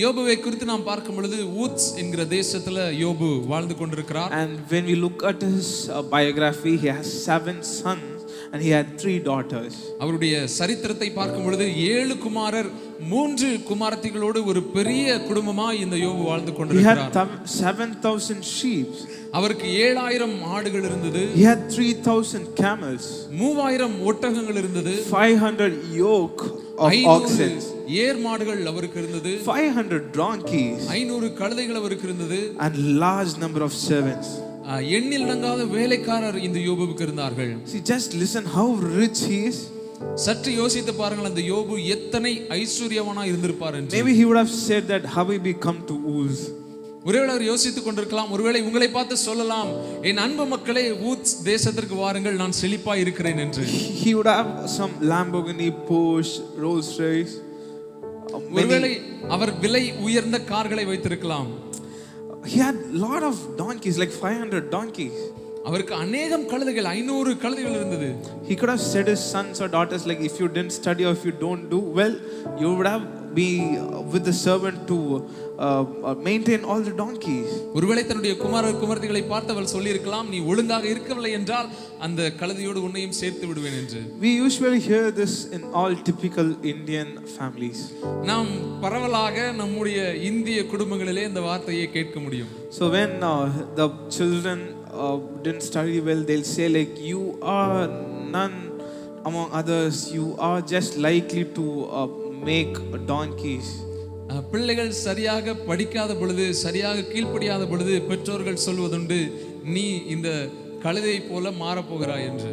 யோபுவை குறித்து நாம் பார்க்கும் பொழுது ஊத்ஸ் என்கிற தேசத்துல யோபு வாழ்ந்து கொண்டிருக்கிறார். And when we look at his biography, he has 7 sons and he had 3 daughters. அவருடைய சரித்திரத்தை பார்க்கும் பொழுது 7 குமாரர் 3 குமாரத்திகளோடு ஒரு பெரிய குடும்பமாய் இந்த யோபு வாழ்ந்து He கொண்டிருக்கிறார். had 7,000 sheep. அவருக்கு 7,000 ஆடுகள் இருந்தது. He had 3,000 camels. 3,000 ஒட்டகங்கள் இருந்தது. 500 yoke of 500 oxen. ஏர் மாடுகள் அவருக்கு இருந்தது. 500 donkeys. 500 கழுதைகள் அவருக்கு இருந்தது. And large number of servants. எண்ணில் அடங்காத வேலைக்காரர் இந்த யோபுவுக்கு இருந்தார்கள். See, just listen how rich he is. சற்று யோசித்து பாருங்கள், அந்த யோபு எத்தனை ஐஸ்வர்யவானா இருந்திருப்பார் என்று. Maybe he would have said that how we come to Uz. ஒருவேளை அவர் யோசித்துக் கொண்டிருக்கலாம், ஒருவேளை உங்களை பார்த்து சொல்லலாம், என் அன்பு மக்களே ஊத்ஸ் தேசத்திற்கு வாருங்கள், நான் செழிப்பா இருக்கிறேன் என்று. He would have some Lamborghini, Porsche, Rolls Royce. ஒருவேளை அவர் விலை உயர்ந்த கார்களை வைத்திருக்கலாம். He had lot of donkeys, like 500 donkeys. அவருக்கு அநேகம் கழுதைகள், 500 கழுதைகள் இருந்தது. He could have said his sons or daughters, like, if you didn't study or if you don't do well, you would have be with the servant to maintain all the donkeys. ஒருவேளை தன்னுடைய குமாரத்திகளை பார்த்தவள் சொல்லி இருக்கலாம், நீ ஒழுங்காக இருக்கவில்லை என்றால் அந்த கழுதையோடு உன்னையும் சேர்த்து விடுவேன் என்று. We usually hear this in all typical Indian families. நாம் பரவலாக நம்முடைய இந்திய குடும்பங்களிலே இந்த வார்த்தையை கேட்க முடியும். So when the children didn't study well, they'll say, like, you are none among others, you are just likely to make donkeys. பிள்ளைகள் சரியாக படிக்காத பொழுது, சரியாக கீழ்ப்படியாத பொழுது பெற்றோர்கள் சொல்வதுண்டு, நீ இந்த கழுதை போல மாறப் போகிறாய் என்று.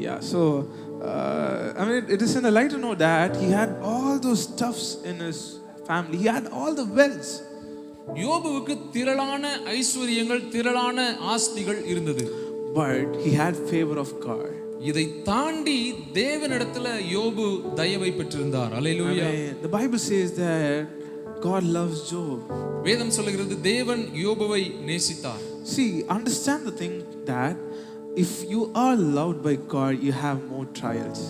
Yeah, so I mean, it is in the light to know that he had all those stuffs in his family. He had all the wealth. யோபுவுக்கு திரளான ஐஸ்வர்யங்கள், திரளான ஆஸ்திகள் இருந்தது. But he had favor of God. இதை தாண்டி தேவனிடத்துல யோபு தயவை பெற்றிருந்தார். அல்லேலூயா. The Bible says that God loves Job. வேதம் சொல்லுகிறது தேவன் யோபுவை நேசித்தார். See, understand the thing that if you are loved by God, you have more trials.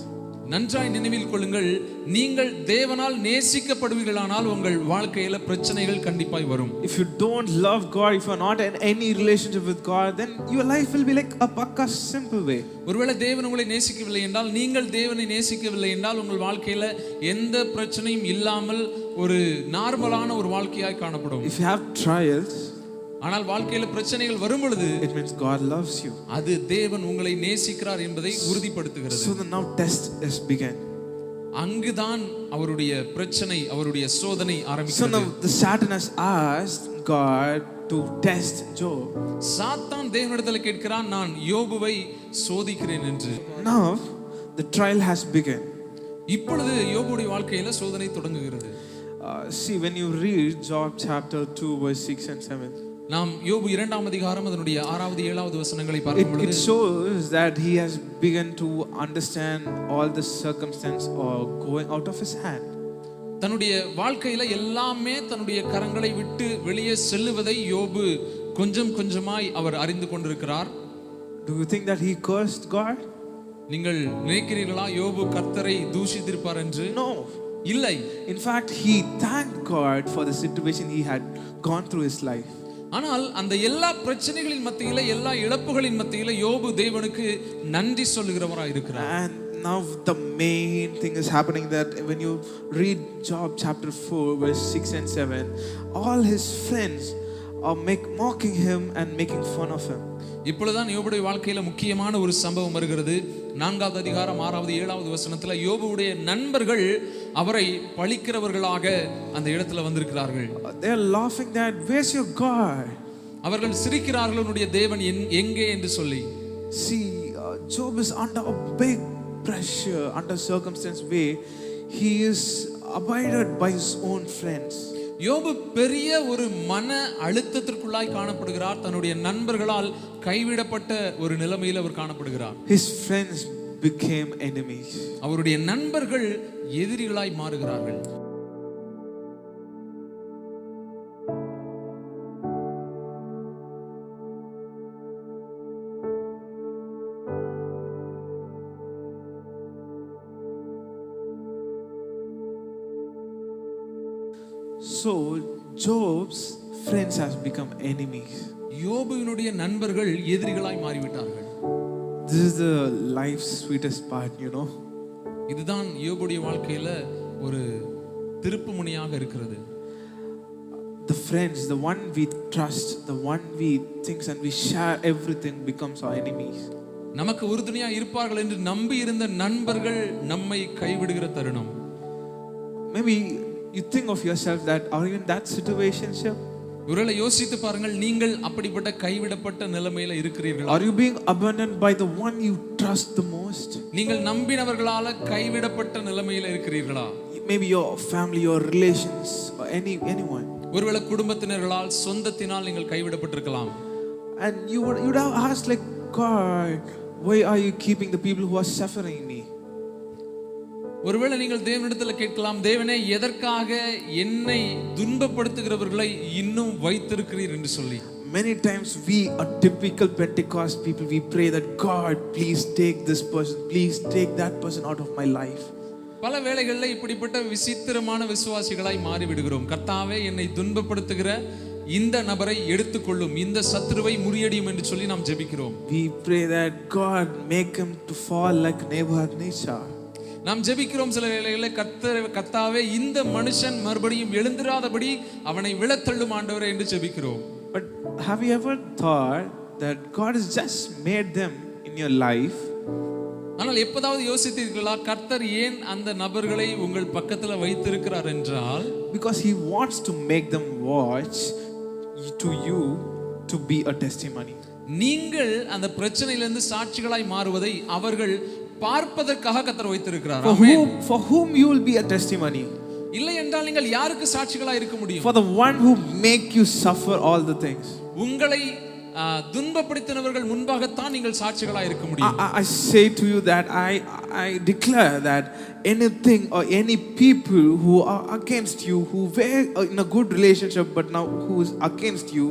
நன்றாய் நினைவில் கொள்ளுங்கள், நீங்கள் தேவனால் நேசிக்கப்படுவீர்களானால் உங்கள் வாழ்க்கையில பிரச்சனைகள் கண்டிப்பாய் வரும். If you don't love God, if you are not in any relationship with God, then your life will be like a pakka simple way. ஒருவேளை தேவன் உங்களை நேசிக்கவில்லை என்றால், நீங்கள் தேவனை நேசிக்கவில்லை என்றால் உங்கள் வாழ்க்கையில எந்த பிரச்சனையும் இல்லாமல் ஒரு நார்மலான ஒரு வாழ்க்கையாய் காணப்படும். If you have trials, ஆனால் வாழ்க்கையில பிரச்சனைகள் வரும் பொழுது it means God loves you. அது தேவன் உங்களை நேசிக்கிறார் என்பதை உறுதிப்படுத்துகிறது. So the now test is begun. அங்குதான் அவருடைய பிரச்சனை, அவருடைய சோதனை So ஆரம்பிக்கிறது. now the Satan has asked God to test Job. சாத்தான் தேவனிடத்தில் கேட்கிறான், நான் யோபுவை சோதிக்கிறேன் என்று. Now the trial has begun. இப்பொழுது யோபுடைய வாழ்க்கையில சோதனை தொடங்குகிறது. See, when you read Job chapter 2 verse 6 and 7, நாம் யோபு 2ஆம் அதிகாரம் அதனுடைய 6வது 7வது வசனங்களை பார்க்கும் it பொழுது shows that he has begun to understand all the circumstance or going out of his hand. தன்னுடைய வாழ்க்கையில எல்லாமே தன்னுடைய கரங்களை விட்டு வெளியே செல்லுவதை யோபு கொஞ்சம் கொஞ்சமாய் அவர் அறிந்து கொண்டிருக்கிறார். Do you think that he cursed God? நீங்கள் நினைக்கிறீர்களா யோபு கர்த்தரை தூஷித்திருப்பார் என்று? No. இல்லை. In fact, he thanked God for the situation he had gone through his life. ஆனால் அந்த எல்லா பிரச்சனைகளின் மத்தியில, எல்லா இழப்புகளின் மத்தியில யோபு தேவனுக்கு நன்றி சொல்லுகிறவராய் இருக்கிறார். And now the main thing is happening that when you read Job chapter 4 verse 6 and 7, all his friends are mocking him and making fun of him. இப்பொழுதுதான் யோபுடைய வாழ்க்கையில முக்கியமான ஒரு சம்பவம் வருகிறது. 4வது அதிகாரம் 6வது 7வது வசனத்துல யோபுடைய நண்பர்கள் அவரை பழிக்கிறவர்களாக அந்த இடத்துல வந்திருக்கிறார்கள். They are laughing that, where's your God? அவர்கள் சிரிக்கிறார்கள், உன்னுடைய தேவன் எங்கே என்று சொல்லி. See, Job is under a big pressure, under circumstance way. He is abided by his own friends. யோபு பெரிய ஒரு மன அழுத்தத்திற்குள்ளாய் காணப்படுகிறார். தன்னுடைய நண்பர்களால் கைவிடப்பட்ட ஒரு நிலைமையில் அவர் காணப்படுகிறார். His friends became enemies. அவருடைய நண்பர்கள் எதிரிகளாய் மாறுகிறார்கள். So Job's friends has become enemies. யோபுவினுடைய நண்பர்கள் எதிரிகளாய் மாறிவிட்டார்கள். This is the life's sweetest part, you know. இதுதான் யோபுடைய வாழ்க்கையில ஒரு திருப்புமுனையாக இருக்கிறது. The friends, the one we trust, the one we think and we share everything becomes our enemies. நமக்கு உறுதுணையா இருப்பார்கள் என்று நம்பி இருந்த நண்பர்கள் நம்மை கைவிடுகிற தருணம். Maybe you think of yourself that are you in that situationship? ஒருவேளை யோசித்து பாருங்கள், நீங்கள் அப்படிப்பட்ட கைவிடப்பட்ட நிலைமையில இருக்கிறீர்களா? Are you being abandoned by the one you trust the most? நீங்கள் நம்பினவர்களால கைவிடப்பட்ட நிலைமையில இருக்கிறீர்களா? Maybe your family, your relations, or anyone. ஒருவேளை குடும்பத்தினர்களால், சொந்தத்தினால் நீங்கள் கைவிடப்பட்டிருக்கலாம். And you'd have asked like, God, why are you keeping the people who are suffering me? ஒருவேளை நீங்கள் தேவனிடத்தில் கேட்கலாம், தேவனே எதற்காக என்னை துன்பப்படுத்துகிறவர்களை இன்னும் வைத்திருக்கிறீர் என்று சொல்லி. Many times we are typical Pentecost people, we pray that God, please take this person, please take that person out of my life. பல வேளைகளில் இப்படிப்பட்ட விசித்திரமான விசுவாசிகளாய் மாறிவிடுகிறோம். கர்த்தாவே, என்னை துன்பப்படுத்துகிற இந்த நபரை எடுத்துக்கொள்ளும், இந்த சத்துருவை முறியடியும் என்று சொல்லி நாம் ஜெபிக்கிறோம். We pray that God make him to fall like Nebuchadnezzar. நாம் ஜெபிக்கிறோம் சில வேளைகளில், கர்த்தாவே இந்த மனுஷன் மறுபடியும் எழுந்திராதபடி அவனை விழத்தள்ளும் ஆண்டவரே என்று ஜெபிக்கிறோம். But have you ever thought that God has just made them in your life? ஆனால் எப்போதாவது யோசித்தீர்களா, கர்த்தர் ஏன் அந்த நபர்களை உங்கள் பக்கத்தில் வைத்திருக்கிறார் என்றால், Because he wants to make them watch to you to be a testimony. நீங்கள் அந்த பிரச்சனையிலிருந்து சாட்சிகளாய் மாறுவதை அவர்கள் பார்ப்பதற்காக கர்த்தர் வைத்திருக்கிறார். For whom you will be a testimony? இல்லை என்றால் நீங்கள் யாருக்கு சாட்சிகளாய் இருக்க முடியும்? For the one who make you suffer all the things. உங்களை துன்பப்படுத்தினவர்கள் முன்பாகத்தான் நீங்கள் சாட்சிகளாய் இருக்க முடியும். I say to you that I declare that anything or any people who are against you, who were in a good relationship but now who is against you,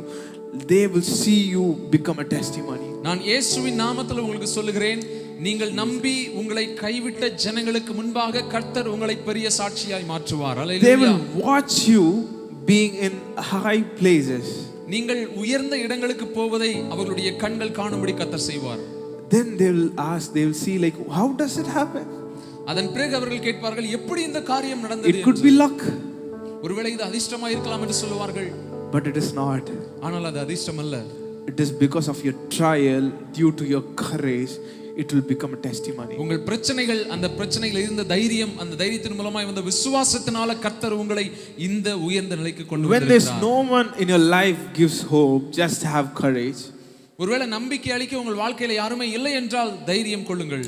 they will see you become a testimony. நான் இயேசுவின் நாமத்தில் உங்களுக்கு சொல்லுகிறேன், நீங்கள் நம்பி உங்களை கைவிட்ட ஜனங்களுக்கு முன்பாக கர்த்தர் உங்களை பெரிய சாட்சியாய் மாற்றுவார். அல்லேலூயா. They will watch you being in high places. நீங்கள் உயர்ந்த இடங்களுக்கு போவதை அவர்களுடைய கண்கள் காணும்படி கர்த்தர் செய்வார். Then they will ask, they will see like, how does it happen? அதன் பிறகு அவர்கள் கேட்பார்கள், எப்படி இந்த காரியம் நடந்தது? It could be luck, ஒருவேளை இது அதிர்ஷ்டமா இருக்கலாம் என்று சொல்லுவார்கள். but it is not. ஆனால் அது அதிர்ஷ்டம் அல்ல. It is because of your trial, due to your courage, it will become a testimony. உங்கள் பிரச்சனைகள், அந்த பிரச்சனையில் இருந்த தைரியம், அந்த தைரியத்தின் மூலமாய் வந்த விசுவாசத்தினால கர்த்தர் உங்களை இந்த உயர்ந்த நிலைக்கு கொண்டு When there's வந்திருக்கிறார். no one in your life gives hope, just have courage. ஒருவேளை நம்பிக்கை அளிக்க உங்கள் வாழ்க்கையில யாருமே இல்லை என்றால் தைரியம் கொள்ளுங்கள்.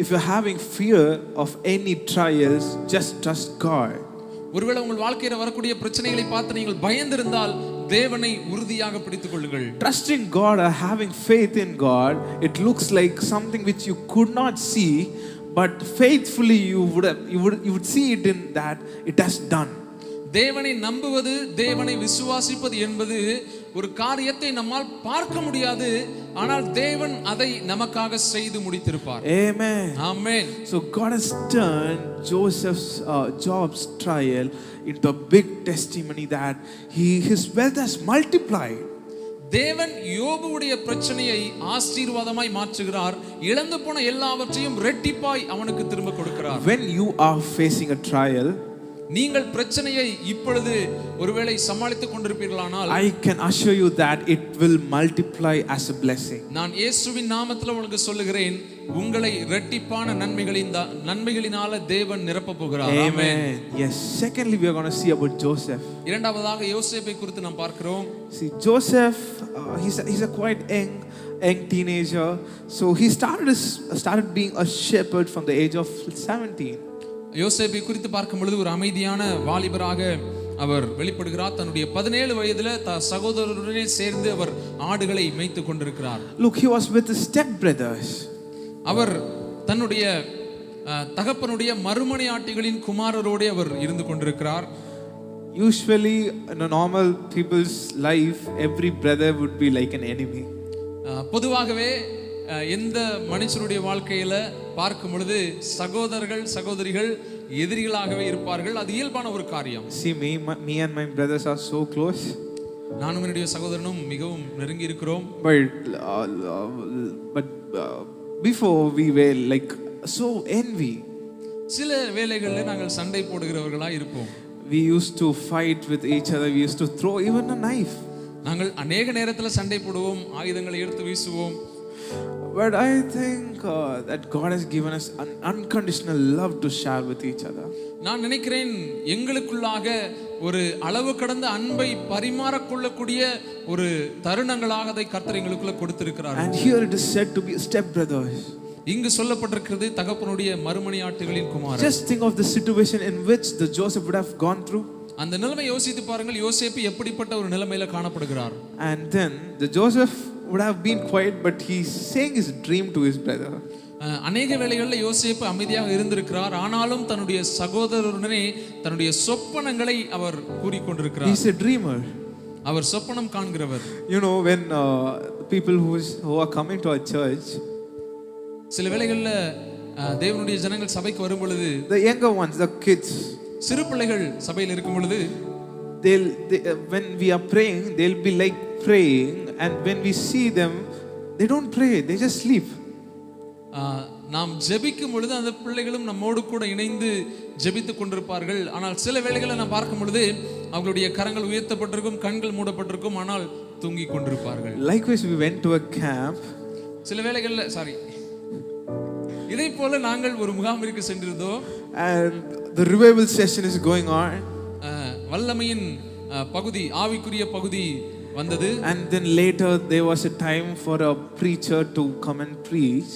If you're having fear of any trials, just trust God. ஒருவேளை உங்கள் வாழ்க்கையில வரக்கூடிய பிரச்சனைகளை பார்த்து நீங்கள் பயந்திருந்தால் தேவனை உறுதியாக பிடித்துக் கொள்ளுங்கள். Trusting God or having faith in God, it looks like something which you could not see, but faithfully you would see it in that it has done. தேவனை நம்புவது, தேவனை விசுவாசிப்பது என்பது ஒரு காரியத்தை நம்மால் பார்க்க முடியாது, ஆனால் தேவன் அதை நமக்காக செய்து முடித்திருப்பார். Amen. Amen. So God has turned Job's trial into a big testimony that his wealth has multiplied. தேவன் யோபுவுடைய பிரச்சனையை ஆசீர்வாதமாய் மாற்றுகிறார். இழந்து போன எல்லாவற்றையும் ரெட்டிப்பாய் அவனுக்கு திரும்ப கொடுக்கிறார். When you are facing a trial, நீங்கள் பிரச்சனையை இப்பொழுது ஒருவேளை சமாளித்துக் கொண்டிருப்பீர்களானால், I can assure you that it will multiply as a blessing. நான் இயேசுவின் நாமத்தில் உங்களுக்கு சொல்லுகிறேன், உங்களை இரட்டிப்பான நன்மைகளினால தேவன் நிரப்பப் போகிறார். Amen. Yes. Secondly, we are going to see about Joseph. இரண்டாவதாக யோசேப்பை குறித்து நாம் பார்க்கிறோம். See, Joseph, he's a quite young teenager. So he started being a shepherd from the age of 17. யோசேப்பை குறித்து பார்க்கும் பொழுது ஒரு அமைதியான வாலிபராக அவர் வெளிப்படுகிறார். தன்னுடைய 17 வயதில் சகோதரருடனே சேர்ந்து அவர் ஆடுகளை மேய்த்துக் கொண்டிருக்கிறார். Look, he was with his step brothers. அவர் தன்னுடைய தகப்பனுடைய மறுமனையாட்டிகளின் குமாரரோடு அவர் இருந்து கொண்டிருக்கிறார். Usually in a normal people's life, every brother would be like an enemy. பொதுவாகவே எந்த மனுஷனுடைய வாழ்க்கையில பார்க்கும் பொழுது சகோதரர்கள் சகோதரிகள் எதிரிகளாகவே இருப்பார்கள். அது இயல்பான ஒரு காரியம். See, me and my brothers are so close. நானும் என்னுடைய சகோதரனும் மிகவும் நெருங்கி இருக்கிறோம். But before we were like so envy. சில வேளைகளில் நாங்கள் சண்டை போடுகிறவர்களாக இருப்போம். We used to fight with each other. We used to throw even a knife. நாங்கள் அநேக நேரத்தில் சண்டை போடுவோம், ஆயுதங்களை எடுத்து வீசுவோம். But I think that God has given us an unconditional love to share with each other. நான் நினைக்கிறேன் எங்களுக்குள்ளாக ஒரு அளவு கடந்த அன்பை பரிமாறக்கொள்ளக்கூடிய ஒரு தருணங்களாக அதை கர்த்தர் எங்களுக்குள்ள கொடுத்திருக்கிறார். And here it is said to be step brothers. இங்கு சொல்லப்பட்டிருக்கிறது தகப்பனுடைய மறுமனையாட்டுகளின் குமாரன். Just think of the situation in which the Joseph would have gone through. அந்த நிலைமை யோசித்து பாருங்கள், யோசேப்பு எப்படிப்பட்ட ஒரு நிலைமையில காணப்படுகிறார். And then the Joseph would have been quiet, but he's saying his dream to his brother. அநேக வேளைகளில் யோசேப்பு அமைதியாக இருந்திருக்கிறார், ஆனாலும் தன்னுடைய சகோதரருடனே தன்னுடைய சொப்பனங்களை அவர் கூறிக்கொண்டிருக்கிறார். He's a dreamer. அவர் சொப்பனம் காண்கிறவர். You know, when people who are coming to our church, சில வேளைகளில் தேவனுடைய ஜனங்கள் சபைக்கு வரும் பொழுது, the younger ones, the kids, சிறு பிள்ளைகள் சபையில் இருக்கும் பொழுது, when we are praying, they'll be like praying, and when we see them, they don't pray, they just sleep. நாம் ஜெபிக்கும் பொழுது அந்த பிள்ளைகளும் நம்மோடு கூட இணைந்து ஜெபித்துக் கொண்டிருப்பார்கள். ஆனால் சில வேளைகளில் நாம் பார்க்கும் பொழுது அவர்களுடைய கரங்கள் உயர்த்தப்பட்டிருக்கும், கண்கள் மூடப்பட்டிருக்கும், ஆனால் தூங்கிக் கொண்டிருப்பார்கள். Likewise, we went to a camp. சில வேளைகளில் இதை போல நாங்கள் ஒரு முகாமிற்கு சென்றிருந்தோம். And the revival session is going on. வல்லமையின் பகுதி, ஆவிக்குரிய பகுதி வந்தது. And then later there was a time for a preacher to come and preach.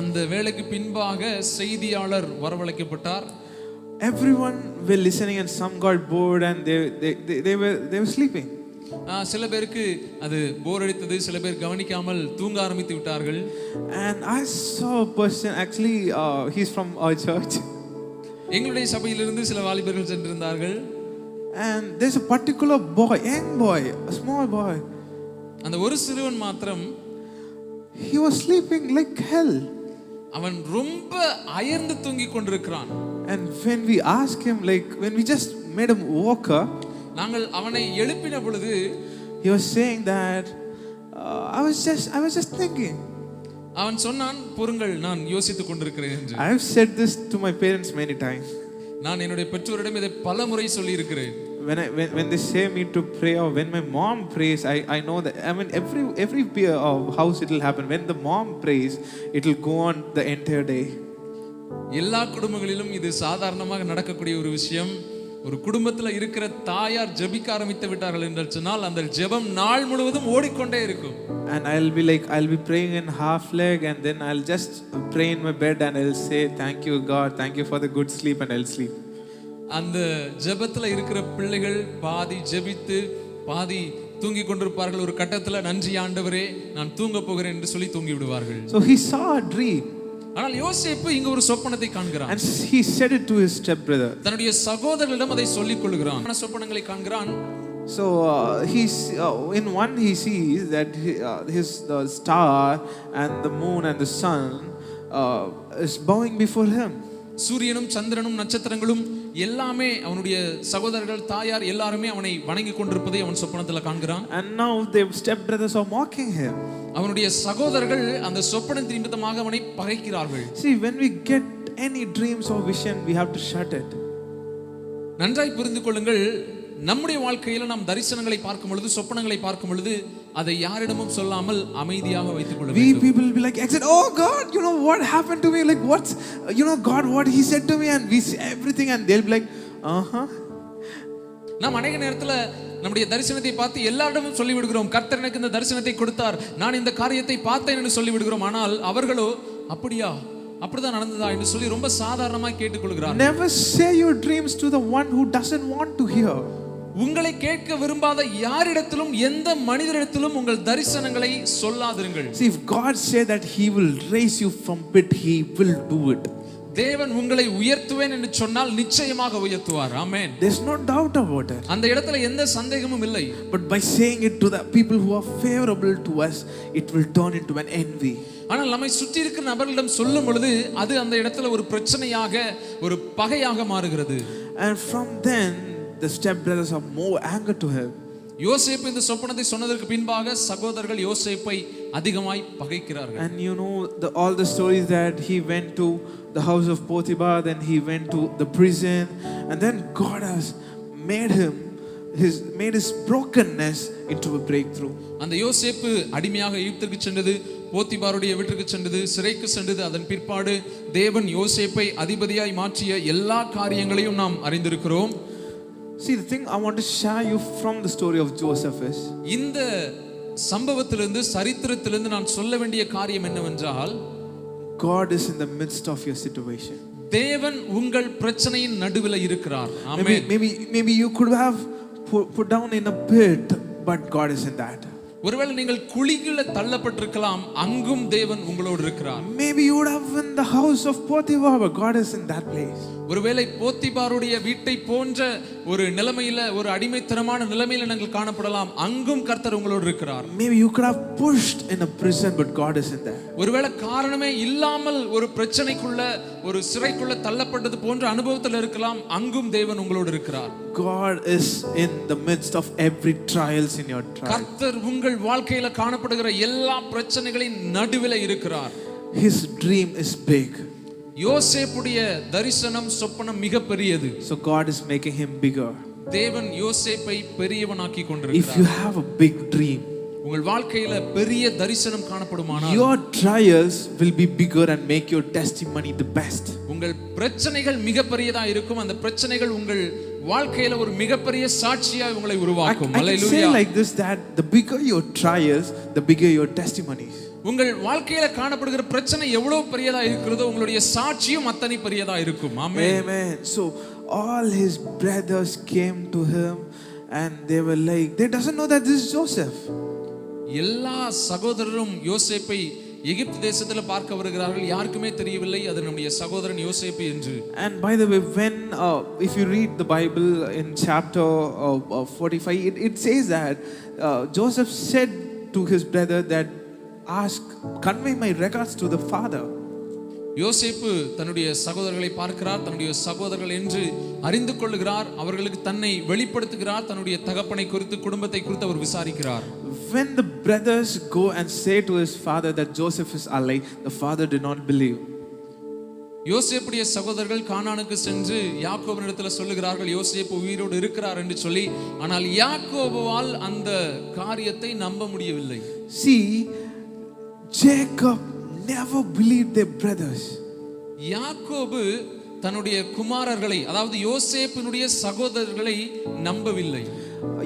அந்த வேளைக்கு பின்பாக செய்தியாளர் வரவழைக்கப்பட்டார். Everyone were listening and some got bored and they were sleeping. சில பேருக்கு அது போர் அடித்தது, சில பேர் கவனிக்காமல் தூங்க ஆரம்பித்து விட்டார்கள். And I saw a person, actually he's from our church. எங்களுடைய சபையிலிருந்து சில வாலிபர்கள் சென்றிருந்தார்கள். And there's a particular boy, young boy, a small boy. அந்த ஒரு சிறுவன் மாத்திரம், he was sleeping like hell. அவன் ரொம்ப அயர்ந்து தூங்கிக் கொண்டிருக்கிறான். And when we asked him, like when we just made him wake up, நாங்கள் அவனை எழுப்பின பொழுது, he was saying that I was just thinking. அவன் சொன்னான், பொறுங்கள், நான் யோசித்துக் கொண்டிருக்கிறேன் என்று. I have said this to my parents many times. நான் என்னுடைய பெற்றோரிடம் இதை பல முறை சொல்லி இருக்கிறேன். When they say me to pray, or when my mom prays, I know that, I mean, every house it will happen. When the mom prays, it will go on the entire day. எல்லா குடும்பங்களிலும் இது சாதாரணமாக நடக்கக்கூடிய ஒரு விஷயம். ஒரு குடும்பத்தில் இருக்கிற தாயார் ஜெபிக்க ஆரம்பித்து விட்டார்கள் என்று சொன்னால் அந்த ஜெபம் நாள் முழுவதும் ஓடிக்கொண்டே இருக்கும். And I'll be praying in half leg, and then I'll just pray in my bed and I'll say, thank you God, thank you for the good sleep, and I'll sleep. அந்த ஜெபத்துல இருக்கிற பிள்ளைகள் பாதி ஜெபித்து பாதி தூங்கி கொண்டிருப்பார்கள். ஒரு கட்டத்துல, நன்றி ஆண்டவரே, நான் தூங்க போகிறேன் என்று சொல்லி தூங்கி விடுவார்கள். So he saw a dream. ஆனால் யோசேப்பு இங்க ஒரு சொப்பனத்தை காண்கிறான். And he said it to his stepbrother. தன்னுடைய சகோதரர்களிடம் அதை சொல்லிக் கொள்கிறான். சொப்பனங்களை காண்கிறான். So he's in one he sees that the star and the moon and the sun is bowing before him. சூரியனும் சந்திரனும் நட்சத்திரங்களும் எல்லாமே அவனுடைய சகோதரர்கள், தாயார் எல்லாருமே அவனை வணங்கி கொண்டிருப்பதை அவன் சொப்பனத்தில் காண்கிறான். And now the stepbrothers are mocking him. அவனுடைய சகோதரர்கள் அந்த சொப்பனத்தின் நிமித்தமாக அவனை பகைக்கிறார்கள். See, when we get any dreams or vision, we have to shut it. நன்றாய் புரிந்து கொள்ளுங்கள், நம்முடைய வாழ்க்கையில நாம் தரிசனங்களை பார்க்கும் பொழுது, சொப்பனங்களை பார்க்கும் பொழுது அதை யாரிடமும் சொல்லாமல் அமைதியாக வைத்துக் கொள்ள வேண்டும். We people will be like, oh God, you know what happened to me, like what's, you know, God, what he said to me, and we see everything, and they'll be like, நாம் அநேக நேரத்துல நம்முடைய தரிசனத்தை பார்த்து எல்லாரிடமும் சொல்லி விடுகிறோம், கர்த்தர் எனக்கு இந்த தரிசனத்தை கொடுத்தார், நான் இந்த காரியத்தை பார்த்தேன் என்று சொல்லி விடுகிறோம். ஆனால் அவர்களோ அப்படியா, அப்படிதான் நடந்ததா என்று சொல்லி ரொம்ப சாதாரணமாக கேட்டுக்கொள்கிறார். Never say your dreams to the one who doesn't want to hear. உங்களை கேட்க விரும்பாத யாரிடத்திலும், எந்த மனிதரிடத்திலும் உங்கள் தரிசனங்களை சொல்லாதிருங்கள். See, if God said that he will raise you from pit, he will do it. தேவன் உங்களை உயர்த்துவேன் என்று சொன்னால் நிச்சயமாக உயர்த்துவார். ஆமென். There's no doubt about it. அந்த இடத்துல எந்த சந்தேகமும் இல்லை. But by saying it to the people who are favorable to us, it will turn into an envy. ஆனால் நம்மை சுற்றி இருக்கிற நபர்களிடம் சொல்லும் பொழுது அது அந்த இடத்துல ஒரு பிரச்சனையாக, ஒரு பகையாக மாறுகிறது. And from then the stepbrothers are more angry to him. யோசேப்பு இந்த சொப்பனத்தை சொன்னதற்கு பின்பாக சகோதரர்கள் யோசேப்பை அதிகமாய் பகைக்கிறார்கள். And you know all the stories that he went to the house of Potiphar, then he went to the prison, and then God has made his brokenness into a breakthrough. அந்த யோசேப்பு அடிமையாக எகிப்துக்கு சென்றது, போத்திபாருடைய வீட்டுக்கு சென்றது, சிறைக்கு சென்றது. அதன் பிற்பாடு தேவன் யோசேப்பை அதிபதியாய் மாற்றிய எல்லா காரியங்களையும் நாம் அறிந்திருக்கிறோம். See, the thing I want to share you from the story of Joseph is, இந்த சம்பவத்திலிருந்து, சரித்திரத்திலிருந்து நான் சொல்ல வேண்டிய காரியம் என்னவென்றால், God is in the midst of your situation. தேவன் உங்கள் பிரச்சனையின் நடுவில் இருக்கிறார். ஆமென். Maybe you could have put down in a pit, but God is in that. ஒருவேளை நீங்கள் குழிக்குள்ள தள்ளப்பட்டிருக்கலாம், அங்கும் தேவன் உங்களோடு இருக்கிறார். Maybe you would have been in the house of Potiphar, but God is in that place. ஒருவேளை போத்திபாருடைய வீட்டை போன்ற ஒரு நிலைமையில, ஒரு அடிமைத்தனமான நிலைமையில நீங்கள் காணப்படலாம், அங்கும் கர்த்தர் உங்களோடு இருக்கிறார். Maybe you could have pushed in a prison, but God is in there. ஒருவேளை காரணமே இல்லாமல் ஒரு பிரச்சனைக்குள்ள, ஒரு சிறைக்குள்ள தள்ளப்பட்டது போன்ற அனுபவத்தில் இருக்கலாம், அங்கும் தேவன் உங்களோடு இருக்கிறார். God is in the midst of every trials in your trial. கர்த்தர் உங்கள் வாழ்க்கையில காணப்படுகிற எல்லா பிரச்சனைகளின் நடுவில் இருக்கிறார். His dream is big. யோசேப்புடைய தரிசனம், சொப்பனம் மிக பெரியது. So God is making him bigger. தேவன் யோசேப்பை பெரியவனாக்கி If கொண்டிருக்கிறார். you have a big dream, உங்கள் வாழ்க்கையில பெரிய தரிசனம் காணப்படுமானால் your trials will be bigger and make your testimony the best. உங்கள் பிரச்சனைகள் மிக பெரியதா இருக்கும். அந்த பிரச்சனைகள் உங்கள் வாழ்க்கையில ஒரு மிகப்பெரிய சாட்சியாய் உங்களை உருவாக்கும். I can say like this, that the bigger your trials, the bigger your testimonies. உங்கள் வாழ்க்கையில காணப்படுகிற பிரச்சனை எவ்வளவு பெரியதா இருக்கிறதோ உங்களுடைய சாட்சியும் அத்தனை பெரியதா இருக்கும். ஆமென். Amen. So all his brothers came to him and they were like, they doesn't know that this is Joseph. எல்லா சகோதரரும் யோசேப்பை எகிப்து தேசத்துல பார்க்க வருகிறார்கள். யாருக்குமே தெரியவில்லை அது நம்முடைய சகோதரன் யோசேப்பு என்று. And by the way, when if you read the Bible in chapter 45, it says that Joseph said to his brother that, convey my regards to the father. யோசேப்பு தன்னுடைய சகோதரர்களை பார்க்கிறார், தன்னுடைய சகோதரர்கள் என்று அறிந்து கொள்ளுகிறார், அவர்களுக்கு தன்னை வெளிப்படுத்துகிறார், தன்னுடைய தகப்பனை குறித்து, குடும்பத்தை குறித்து அவர் விசாரிக்கிறார். When the brothers go and say to his father that Joseph is alive, the father did not believe. யோசேப்புடைய சகோதரர்கள் கானானுக்கு சென்று யாக்கோபினிடத்தில் சொல்லுகிறார்கள், யோசேப்பு உயிரோடு இருக்கிறார் என்று சொல்லி. ஆனால் யாக்கோபுவால் அந்த காரியத்தை நம்ப முடியவில்லை. See, Jacob never believed their brothers. யாக்கோபு தன்னுடைய குமாரர்களை, அதாவது யோசேப்பினுடைய சகோதரர்களை நம்பவில்லை.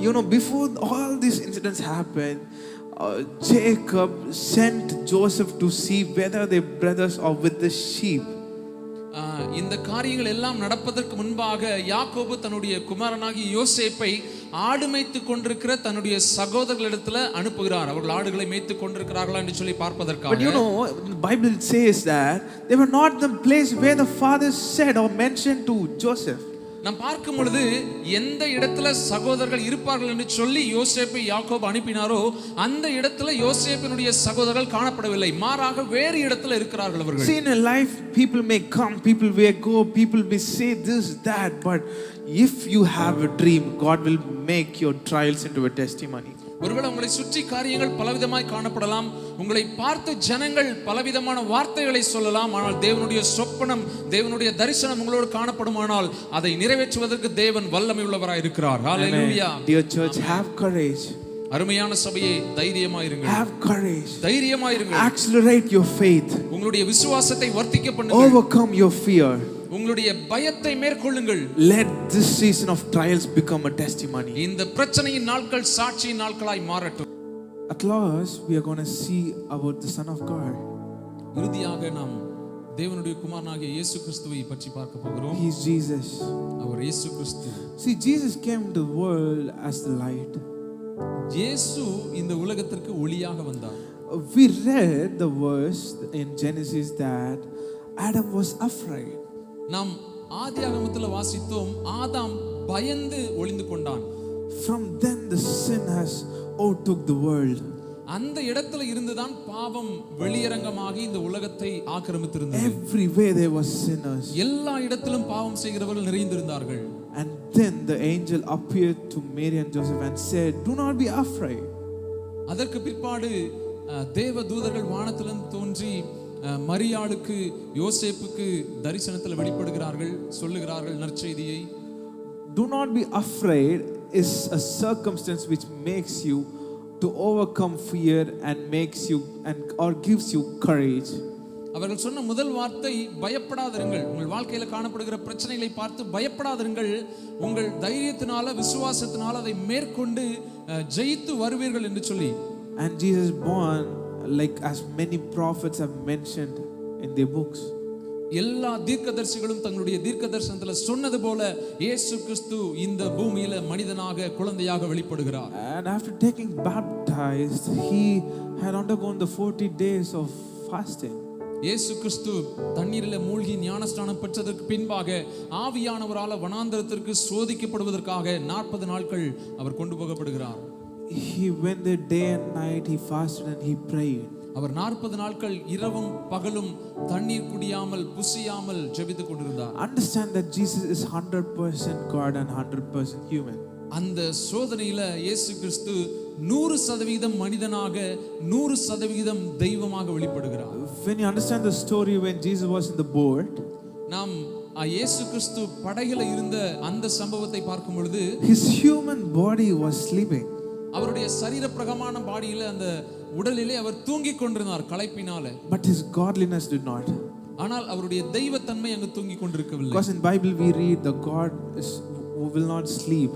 You know, before all these incidents happened, Jacob sent Joseph to see whether their brothers are with the sheep. இந்த காரியங்கள் எல்லாம் நடப்பதற்கு முன்பாக யாக்கோபு தன்னுடைய குமாரனாகிய யோசேப்பை ஆடு மேய்த்து கொண்டிருக்கிற தன்னுடைய சகோதரர்களிடத்துல அனுப்புகிறார். அவர்கள் ஆடுகளை மேய்த்து கொண்டிருக்கிறார்களா என்று சொல்லி பார்ப்பதற்காக. But you know, the Bible says that they were not the place where the father said or mentioned to Joseph. நாம் பார்க்கும் பொழுது எந்த இடத்துல சகோதரர்கள் இருப்பார்கள் என்று சொல்லி யோசேப்பை யாக்கோபு அனுப்பினாரோ அந்த இடத்துல யோசேப்பினுடைய சகோதரர்கள் காணப்படவில்லை. மாறாக வேறு இடத்துல இருக்கிறார்கள் அவர்கள். See, in a life people may come, people may go, people may say this, that, but if you have a dream, God will make your trials into a testimony. ஒருவேளை உங்களை சுற்றி காரியங்கள் பலவிதமாய் காணப்படலாம், உங்களை பார்த்து ஜனங்கள் பலவிதமான வார்த்தைகளை சொல்லலாம். ஆனால் தேவனுடைய சொப்பனம், தேவனுடைய தரிசனம் உங்களோடு காணப்படுமானால் அதை நிறைவேற்றுவதற்கு தேவன் வல்லமை உள்ளவராய் இருக்கிறார். ஹalleluya. Dear church, have courage. அருமையான சபையே, தைரியமாயிருங்கள். Have courage. தைரியமாயிருங்கள். Accelerate your faith. உங்களுடைய விசுவாசத்தை வர்த்திக்க பண்ணுங்கள். Overcome your fear. உங்களுடைய பயத்தை மேற்கொள்ளுங்கள். Let this season of trials become a testimony. இந்த பிரச்சனையின் நாட்கள் சாட்சியின் நாட்களாய் மாறட்டும். At last we are going to see about the Son of God. இறுதியாக நாம் தேவனுடைய குமாரனாகிய இயேசு கிறிஸ்துவை பற்றி பார்க்க போகிறோம். He is Jesus. அவர் இயேசு கிறிஸ்து. See, Jesus came to the world as the light. இயேசு இந்த உலகத்திற்கு ஒளியாக வந்தார். We read the verse in Genesis that Adam was afraid. நாம் ஆதியாகமத்தில் வாசித்தோம், ஆதாம் பயந்து ஒளிந்து கொண்டான். From then the sin has overtook the world. அந்த இடத்துல இருந்துதான் பாவம் வெளியரங்கமாகி இந்த உலகத்தை ஆக்கிரமித்திருந்தது. Everywhere there was sinners. எல்லா இடத்திலும் பாவம் செய்கிறவர்கள் நிறைந்திருந்தார்கள். And then the angel appeared to Mary and Joseph and said, "Do not be afraid." அதற்கு பிற்பாடு தேவ தூதர்கள் வானத்திலிருந்து தோன்றி மரியாளுக்கு யோசேப்புக்கு தரிசனத்தில் வெளிப்படுகிறார்கள், சொல்லுகிறார்கள் நற்செய்தியை. Do not be afraid is a circumstance which makes you to overcome fear and makes you or gives you courage. அவர்கள் சொன்ன முதல் வார்த்தை பயப்படாதிருங்கள். உங்கள் வாழ்க்கையில காணப்படுகிற பிரச்சனைகளை பார்த்து பயப்படாதிருங்கள், உங்கள் தைரியத்தினால விசுவாசத்தினால அதை மேற்கொண்டு ஜெயித்து வருவீர்கள் என்று சொல்லி. And Jesus born like as many prophets have mentioned in their books. எல்லா தீர்க்கதரிசிகளும் தங்களுடைய தீர்க்க தரிசனத்துல சொன்னது போல இயேசு கிறிஸ்து இந்த பூமியில மனிதனாக குழந்தையாக வெளிப்படுகிறார். And after taking baptized, he had undergone the 40 days of fasting. இயேசு கிறிஸ்து தண்ணீரில் மூழ்கி ஞானஸ்நானம் பெற்றதற்கு பின்பாக ஆவியானவரால் வனாந்தரத்திற்கு சோதிக்கப்படுவதற்காக 40 நாட்கள் அவர் கொண்டு போகப்படுகிறார். He went there day and night, he fasted and he prayed. அவர் 40 நாட்கள் இரவும் பகலும் தண்ணீர் குடியாமல் புசியாமல் ஜெபித்துக் கொண்டிருந்தார். Understand that Jesus is 100% God and 100% human. அந்த சோதனையில இயேசு கிறிஸ்து 100% மனிதனாக 100% தெய்வமாக வெளிப்படுகிறார். When you understand the story when Jesus was in the boat, நாம் இயேசு கிறிஸ்து படகில இருந்த அந்த சம்பவத்தை பார்க்கும் பொழுது his human body was sleeping. அவருடைய சரீர பிரகமான பாடியில அந்த உடலிலே அவர் தூங்கிக் கொண்டிருந்தார் களைப்பினால. But his godliness did not. ஆனால் அவருடைய தெய்வத்தன்மை அங்கு தூங்கிக் கொண்டிருக்கவில்லை. Because in Bible we read the God who will not sleep.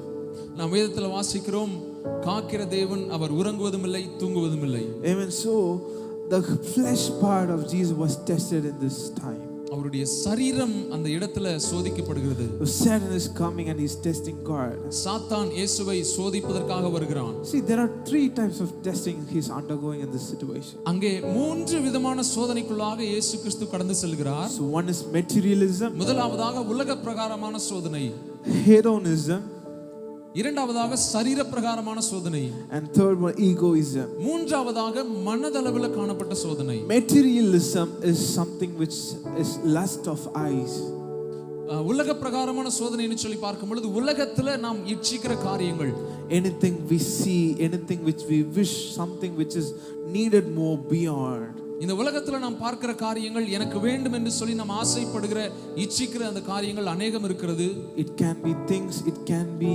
நாம் வேதத்தில் வாசிக்கிறோம், காக்கிற தேவன் அவர் உறங்குவதும் இல்லை தூங்குவதும் இல்லை. Even so, the flesh part of Jesus was tested in this time. அவருடைய சரீரம் அந்த இடத்துல சோதிக்கப்படுகிறது. Satan is coming and he's testing God. சாத்தான் இயேசுவை சோதிப்பதற்காக வருகிறான். See, there are 3 types of testing he's undergoing in this situation. அங்கே 3 விதமான சோதனைக்குள்ளாக இயேசு கிறிஸ்து கடந்து செல்கிறார். So one is materialism, முதலாவதாக உலக பிரகாரமான சோதனை, hedonism, இரண்டாவதாக சரீர பிரகாரமான சோதனை, and third one egoism. மூன்றாவதாக மனதளவில் காணப்பட்ட சோதனை. Materialism is something which is lust of eyes. உலக பிரகாரமான சோதனைன்னு சொல்லி பார்க்கும் பொழுது உலகத்துல நாம் இச்சிக்கிற காரியங்கள், Anything we see, anything which we wish, something which is needed more beyond. இந்த உலகத்துல நாம் பார்க்கிற காரியங்கள் எனக்கு வேண்டும் என்று சொல்லி நாம் ஆசைப்படுகிற இச்சிக்கிற அந்த காரியங்கள் அநேகம் இருக்கிறது. It can be things, it can be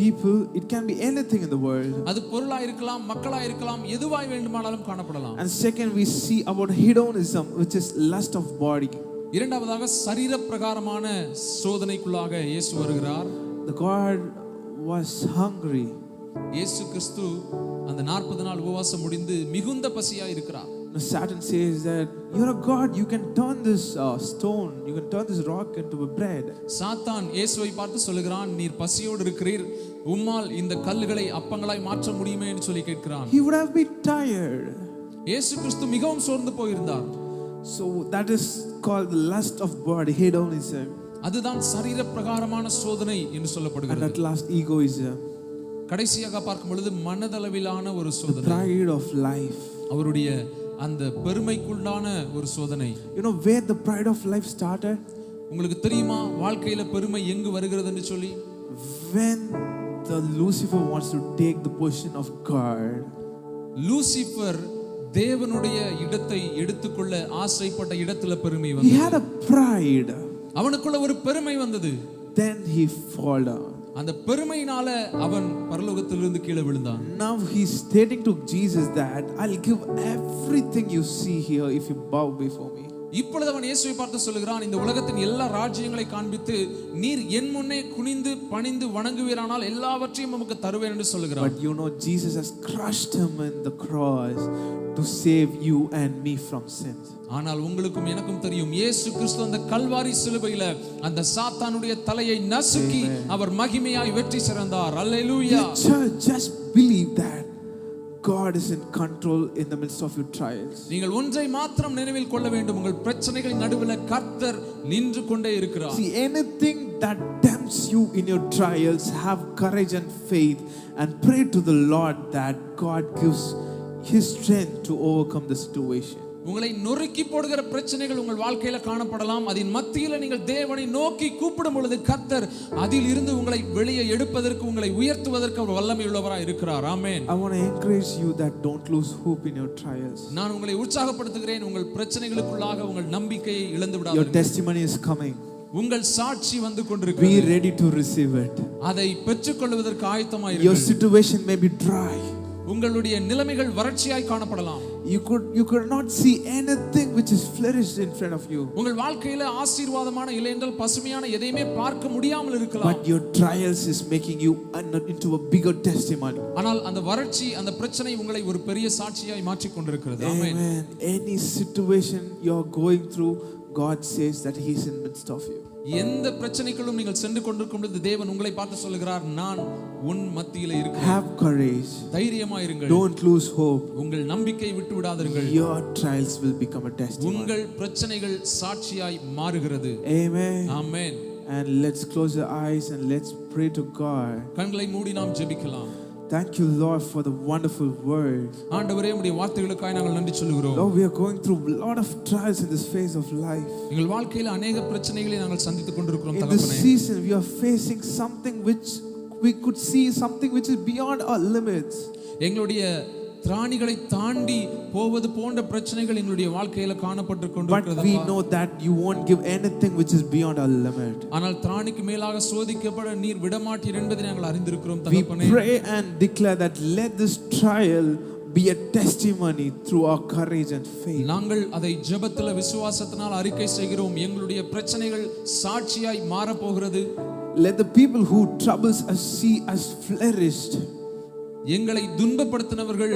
people, it can be anything in the world. அது பொருளா இருக்கலாம், மக்களா இருக்கலாம், எதுவாய் வேண்டுமானாலும் காணப்படலாம். And second, we see about hedonism, which is lust of body. இரண்டாவதாக சரீர பிரகாரமான சோதனைக்குள்ளாக இயேசு வருகிறார். The God was hungry. இயேசு கிறிஸ்து அந்த 40 நாள் உபவாசம் முடிந்து மிகுந்த பசியா இருக்கிறார். Satan says that you're a God, you can turn this stone, you can turn this rock into a bread. சாத்தான் இயேசுவை பார்த்து சொல்லுகிறான், நீர் பசியோடு இருக்கிறீர், உம்மால் இந்த கல்லுகளை அப்பங்களாய் மாற்ற முடியுமே என்று சொல்லி கேட்கிறான். He would have been tired. இயேசு கிறிஸ்து மிகவும் சோர்ந்து போயிருந்தார். So that is called the lust of body, hedonism. அதுதான் சரீர பிரகாரமான சோதனை என்று And சொல்லப்படுகிறது. at last egoism, கடைசியாக பார்க்கும் பொழுது மனதளவிலான ஒரு the சோதனை, pride of life. அவருடைய அந்த பெருமைக்குள்ளான ஒரு சோதனை. You know where the pride of life started? உங்களுக்கு தெரியுமா வாழ்க்கையில பெருமை எங்கு வருகிறது என்று சொல்லி? When the Lucifer wants to take the position of God. Lucifer தேவனுடைய இடத்தை எடுத்துக்கொள்ள ஆசைப்பட்ட இடத்துல பெருமை He வந்தது. had a pride. அவனுக்குள்ள ஒரு பெருமை வந்தது. Then he fall down. அந்த பெருமையினால அவன் பரலோகத்திலிருந்து கீழே விழுந்தான். Now he's stating to Jesus that I'll give everything you see here if you bow before me. இப்பொழுது அவன் இயேசுவை பார்த்து சொல்லுகிறான், இந்த உலகத்தின் எல்லா ராஜ்யங்களை காண்பித்து நீர் என் முன்னே குனிந்து பணிந்து வணங்குவீரானால் எல்லாவற்றையும் நமக்கு தருவேன் என்று சொல்லுகிறான். But you know Jesus has crushed him in the cross to save you and me from sins. ஆனால் உங்களுக்கும் எனக்கும் தெரியும், இயேசு கிறிஸ்து அந்த கல்வாரி சிலுவையில அந்த சாத்தானுடைய தலையை நசுக்கி அவர் மகிமையாய் வெற்றி சிறந்தார். அல்லேலூயா. Church, just believe that God is in control in the midst of your trials. நீங்கள் ஒன்றை மாத்திரம் நினைவில் கொள்ள வேண்டும், உங்கள் பிரச்சனைகளின் நடுவில் கர்த்தர் நின்று கொண்டே இருக்கிறார். See, anything that tempts you in your trials, have courage and faith and pray to the Lord that God gives His strength to overcome the situation. உங்களை நொறுக்கி போடுகிற பிரச்சனைகள் உங்கள் வாழ்க்கையில காணப்படலாம். அதன் மத்தியில நீங்கள் தேவனை நோக்கி கூப்பிடும் பொழுது கர்த்தர் அதில் இருந்து உங்களை வெளியே எடுப்பதற்கு, உங்களை உயர்த்துவதற்கு அவர் வல்லமை உள்ளவராய் இருக்கிறார். ஆமென். I want to encourage you that don't lose hope in your trials. நான் உங்களை உற்சாகப்படுத்துகிறேன், உங்கள் பிரச்சனைகளுக்குள்ளாக உங்கள் நம்பிக்கையை இழந்து Your விடாதீர்கள். testimony is coming. உங்கள் சாட்சி வந்து Be கொண்டிருக்கிறது. ready to receive it. அதை பெற்றுக்கொள்வதற்கு ஆயத்தமாய் Your இருங்கள். situation may be dry. உங்களுடைய நிலைமைகள் வறட்சியாய் காணப்படலாம். You could not see anything which is flourished in front of you. உங்கள் வாழ்க்கையில ஆசீர்வாதமான இல்லையென்றால் பசுமையான எதையுமே பார்க்க முடியாமல் இருக்கலாம். But your trials is making you into a bigger testimony. ஆனால் அந்த வறட்சி, அந்த பிரச்சனை உங்களை ஒரு பெரிய சாட்சியாய் மாற்றிக் கொண்டிருக்கிறது. ஆமென். Amen. Any situation you are going through, God says that He is in the midst of you. எந்த பிரச்சனைகளும் நீங்கள் சென்று கொண்டிருக்கும் பொழுது தேவன் உங்களை பார்த்து சொல்லுகிறார், நான் உன் மத்தியிலே இருக்கிறேன். Have courage. தைரியமாய் இருங்கள். Don't lose hope. உங்கள் நம்பிக்கையை விட்டு விடாதீர்கள். Your trials will become a testimony. உங்கள் பிரச்சனைகள் சாட்சியாய் மாறுகிறது. Amen. Amen. And let's close our eyes and let's pray to God. கண்களை மூடி நாம் ஜெபிக்கலாம். Thank you, Lord, for the wonderful word. ஆண்டவரே, உம்முடைய வார்த்தைகளுக்காக நாங்கள் நன்றி சொல்லுகிறோம். Lord, we are going through a lot of trials in this phase of life. எங்கள் வாழ்க்கையில் अनेक பிரச்சனைகளை நாங்கள் சந்தித்துக் கொண்டிருக்கிறோம் In this தகப்பனே. season, we are facing something which we could see, something which is beyond our limits. எங்களுடைய திராணிகளை தாண்டி போவது போன்ற பிரச்சனைகள் எங்களுடைய வாழ்க்கையில காணப்பட்டு But கொண்டிருக்கிறது. we know that you won't give anything which is beyond our limit. ஆனால் திராணிக்கு மேலாக சோதிக்கப்பட நீர் விடமாட்டீர் என்பதை நாங்கள் அறிந்திருக்கிறோம் We தகப்பனே. pray and declare that let this trial be a testimony through our courage and faith. நாங்கள் அதை ஜெபத்துல விசுவாசத்தினால் அறிக்கை செய்கிறோம். எங்களுடைய பிரச்சனைகள் சாட்சியாய் மாறப் போகிறது. Let the people who troubles us see us flourished. எங்களை துன்பப்படுத்தினவர்கள்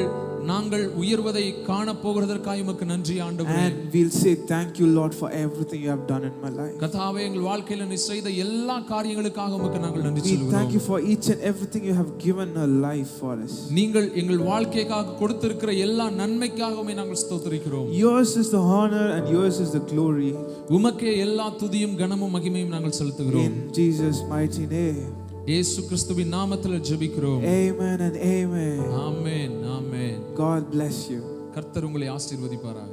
நாங்கள் உயர்வதை காண போகிறதற்காக உமக்கு நன்றி ஆண்டவரே. And we'll say thank you, Lord, for everything you have done in my life. கர்த்தாவே, எங்கள் வாழ்க்கையில நீர் செய்த எல்லா காரியங்களுக்காக உமக்கு நாங்கள் நன்றி We சொல்கிறோம். thank you for each and everything you have given a life for us. நீங்கள் எங்கள் வாழ்க்கைக்காக கொடுத்திருக்கிற எல்லா நன்மைக்காகவே நாங்கள் ஸ்தோத்திரிக்கிறோம். Yours is the honor and yours is the glory. உமக்கே எல்லா துதியும் கனமும் மகிமையும் நாங்கள் செலுத்துகிறோம். In Jesus' mighty name. இயேசு கிறிஸ்துவின் நாமத்தில் ஜெபிக்கிறோம். Amen and amen. Amen, amen. God bless you. கர்த்தர் உங்களை ஆசீர்வதிப்பாராக.